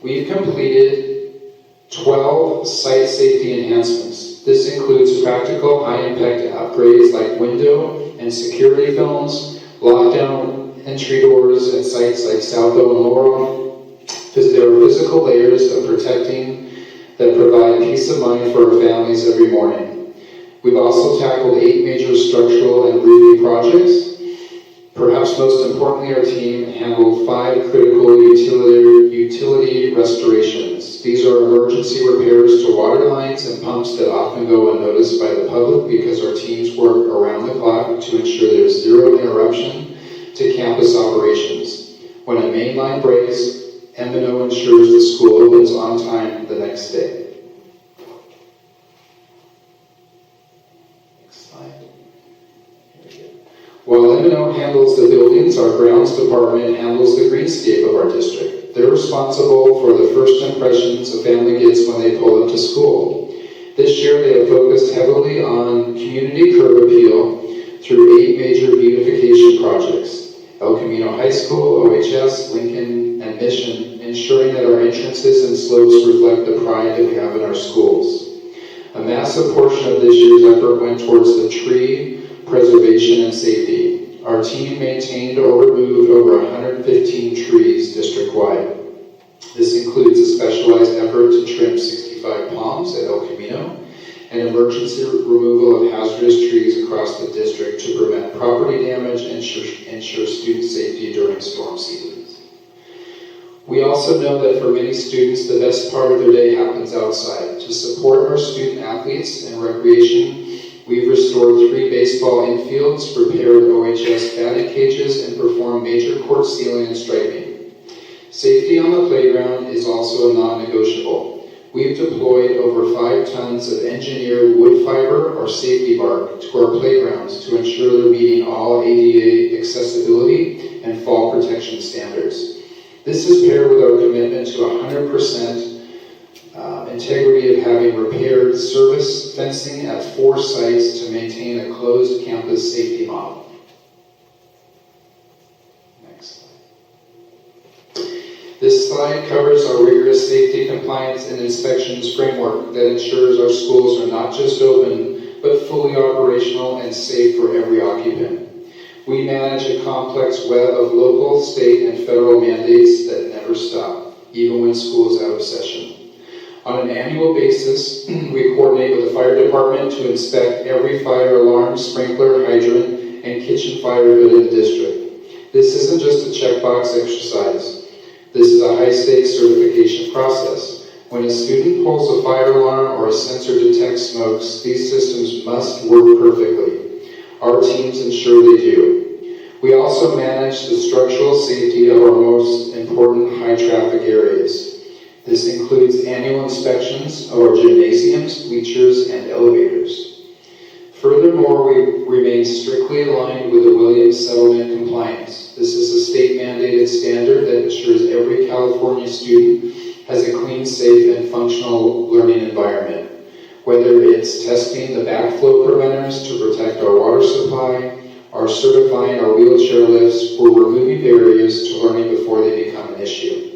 We've completed 12 site safety enhancements. This includes practical high-impact upgrades like window and security films, lockdown entry doors at sites like Southo and Laurel. There are physical layers of protecting that provide peace of mind for our families every morning. We've also tackled 8 major structural and roofing projects. Perhaps most importantly, our team handled 5 critical utility restorations. These are emergency repairs to water lines and pumps that often go unnoticed by the public because our teams work around the clock to ensure there's zero interruption to campus operations. When a main line breaks, M&O ensures the school opens on time the next day. While M&O handles the buildings, our grounds department handles the greenscape of our district. They're responsible for the first impressions a family gets when they pull up to school. This year they have focused heavily on community curb appeal through 8 major beautification projects. El Camino High School, OHS, Lincoln, and Mission, ensuring that our entrances and slopes reflect the pride that we have in our schools. A massive portion of this year's effort went towards the tree preservation and safety. Our team maintained or removed over 115 trees district-wide. This includes a specialized effort to trim 65 palms at El Camino and emergency removal of hazardous trees across the district to prevent property damage and ensure student safety during storm seasons. We also know that for many students, the best part of their day happens outside. To support our student athletes and recreation, we've restored 3 baseball infields, repaired OHS batting cages, and performed major court sealing and striping. Safety on the playground is also a non-negotiable. We've deployed over 5 tons of engineered wood fiber or safety bark to our playgrounds to ensure they're meeting all ADA accessibility and fall protection standards. This is paired with our commitment to 100% integrity of having repaired service fencing at 4 sites to maintain a closed campus safety model. Next slide. This slide covers our rigorous safety compliance and inspections framework that ensures our schools are not just open, but fully operational and safe for every occupant. We manage a complex web of local, state, and federal mandates that never stop, even when school is out of session. On an annual basis, we coordinate with the fire department to inspect every fire alarm, sprinkler, hydrant, and kitchen fire hood in the district. This isn't just a checkbox exercise. This is a high-stakes certification process. When a student pulls a fire alarm or a sensor detects smokes, these systems must work perfectly. Our teams ensure they do. We also manage the structural safety of our most important high-traffic areas. This includes annual inspections of our gymnasiums, bleachers, and elevators. Furthermore, we remain strictly aligned with the Williams Settlement compliance. This is a state-mandated standard that ensures every California student has a clean, safe, and functional learning environment. Whether it's testing the backflow preventers to protect our water supply, or certifying our wheelchair lifts, or removing barriers to learning before they become an issue.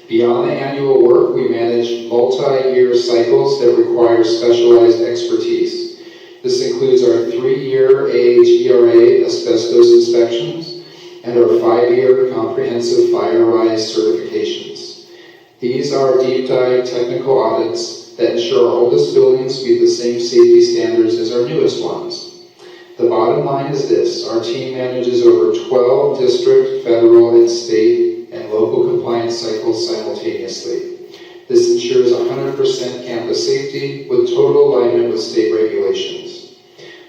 Beyond the annual work, we manage multi-year cycles that require specialized expertise. This includes our 3-year AHERA asbestos inspections and our 5-year comprehensive fire-rise certifications. These are deep dive technical audits that ensure our oldest buildings meet the same safety standards as our newest ones. The bottom line is this: our team manages over 12 district, federal, and state and local compliance cycles simultaneously. This ensures 100% campus safety with total alignment with state regulations.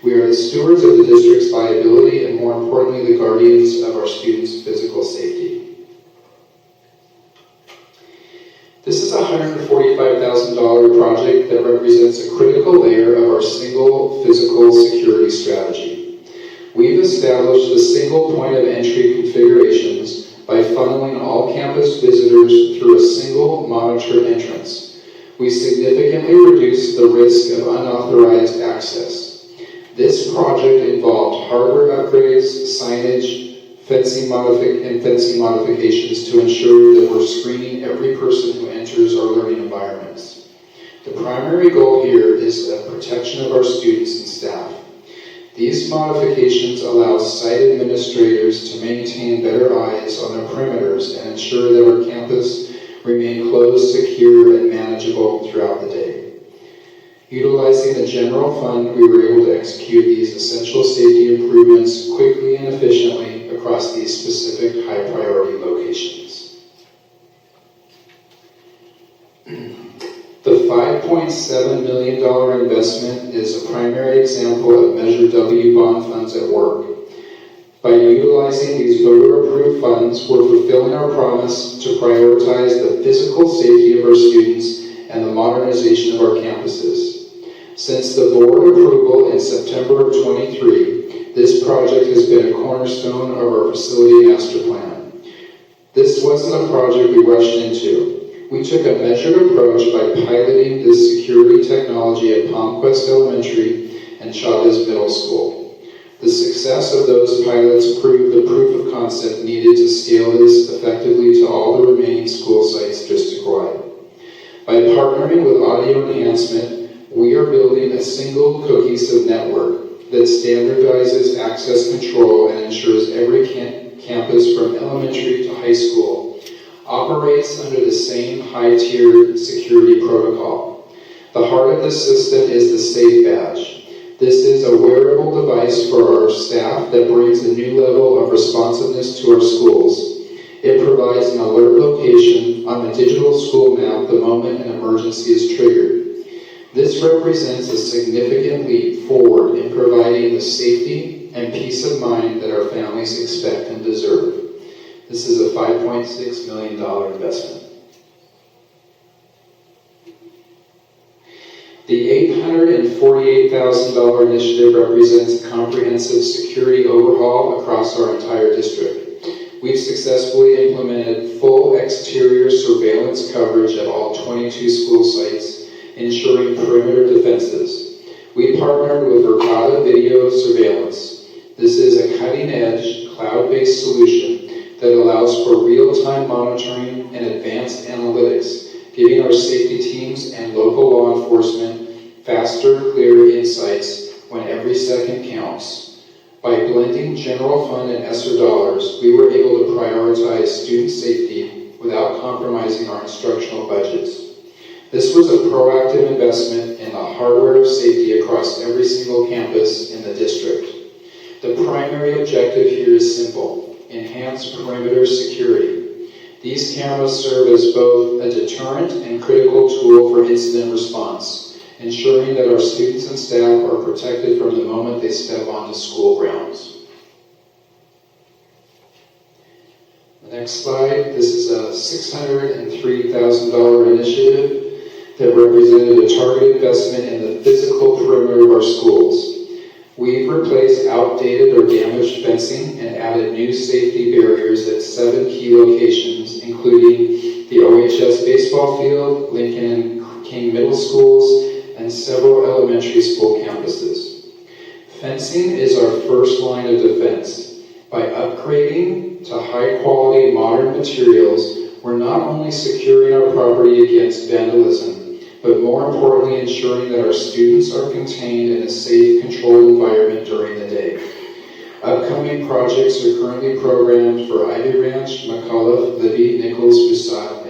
We are the stewards of the district's viability and, more importantly, the guardians of our students' physical established the single point of entry configurations by funneling all campus visitors through a single monitored entrance. We significantly reduced the risk of unauthorized access. This project involved hardware upgrades, signage, fencing modifications to ensure that we're screening every person who enters our learning environments. The primary goal here is the protection of our students and staff. These modifications allow site administrators to maintain better eyes on their perimeters and ensure that our campus remain closed, secure, and manageable throughout the day. Utilizing the general fund, we were able to execute these essential safety improvements quickly and efficiently across these specific high-priority locations. The $5.7 million investment is a primary example of Measure W bond funds at work. By utilizing these voter-approved funds, we're fulfilling our promise to prioritize the physical safety of our students and the modernization of our campuses. Since the board approval in September of 23, this project has been a cornerstone of our facility master plan. This wasn't a project we rushed into. We took a measured approach by piloting this security technology at Palmquest Elementary and Chavez Middle School. The success of those pilots proved the proof of concept needed to scale this effectively to all the remaining school sites district-wide. By partnering with audio enhancement, we are building a single cohesive network that standardizes access control and ensures every campus from elementary to high school operates under the same high-tiered security protocol. The heart of this system is the Safe Badge. This is a wearable device for our staff that brings a new level of responsiveness to our schools. It provides an alert location on the digital school map the moment an emergency is triggered. This represents a significant leap forward in providing the safety and peace of mind that our families expect and deserve. This is a $5.6 million investment. The $848,000 initiative represents a comprehensive security overhaul across our entire district. We've successfully implemented full exterior surveillance coverage at all 22 school sites, ensuring perimeter defenses. We partnered with Verkada Video Surveillance. This is a cutting-edge, cloud-based solution that allows for real-time monitoring and advanced analytics, giving our safety teams and local law enforcement faster, clearer insights when every second counts. By blending general fund and ESSER dollars, we were able to prioritize student safety without compromising our instructional budgets. This was a proactive investment in the hardware of safety across every single campus in the district. The primary objective here is simple: enhance perimeter security. These cameras serve as both a deterrent and critical tool for incident response, ensuring that our students and staff are protected from the moment they step onto school grounds. The next slide, this is a $603,000 initiative that represented a target investment in the physical perimeter of our schools. We've replaced outdated or damaged fencing and added new safety barriers at 7 key locations, including the OHS baseball field, Lincoln and King Middle Schools, and several elementary school campuses. Fencing is our first line of defense. By upgrading to high-quality modern materials, we're not only securing our property against vandalism, but more importantly ensuring that our students are contained in a safe, controlled environment during the day. Upcoming projects are currently programmed for Ivy Ranch, McCullough, Libby, Nichols, Bussat,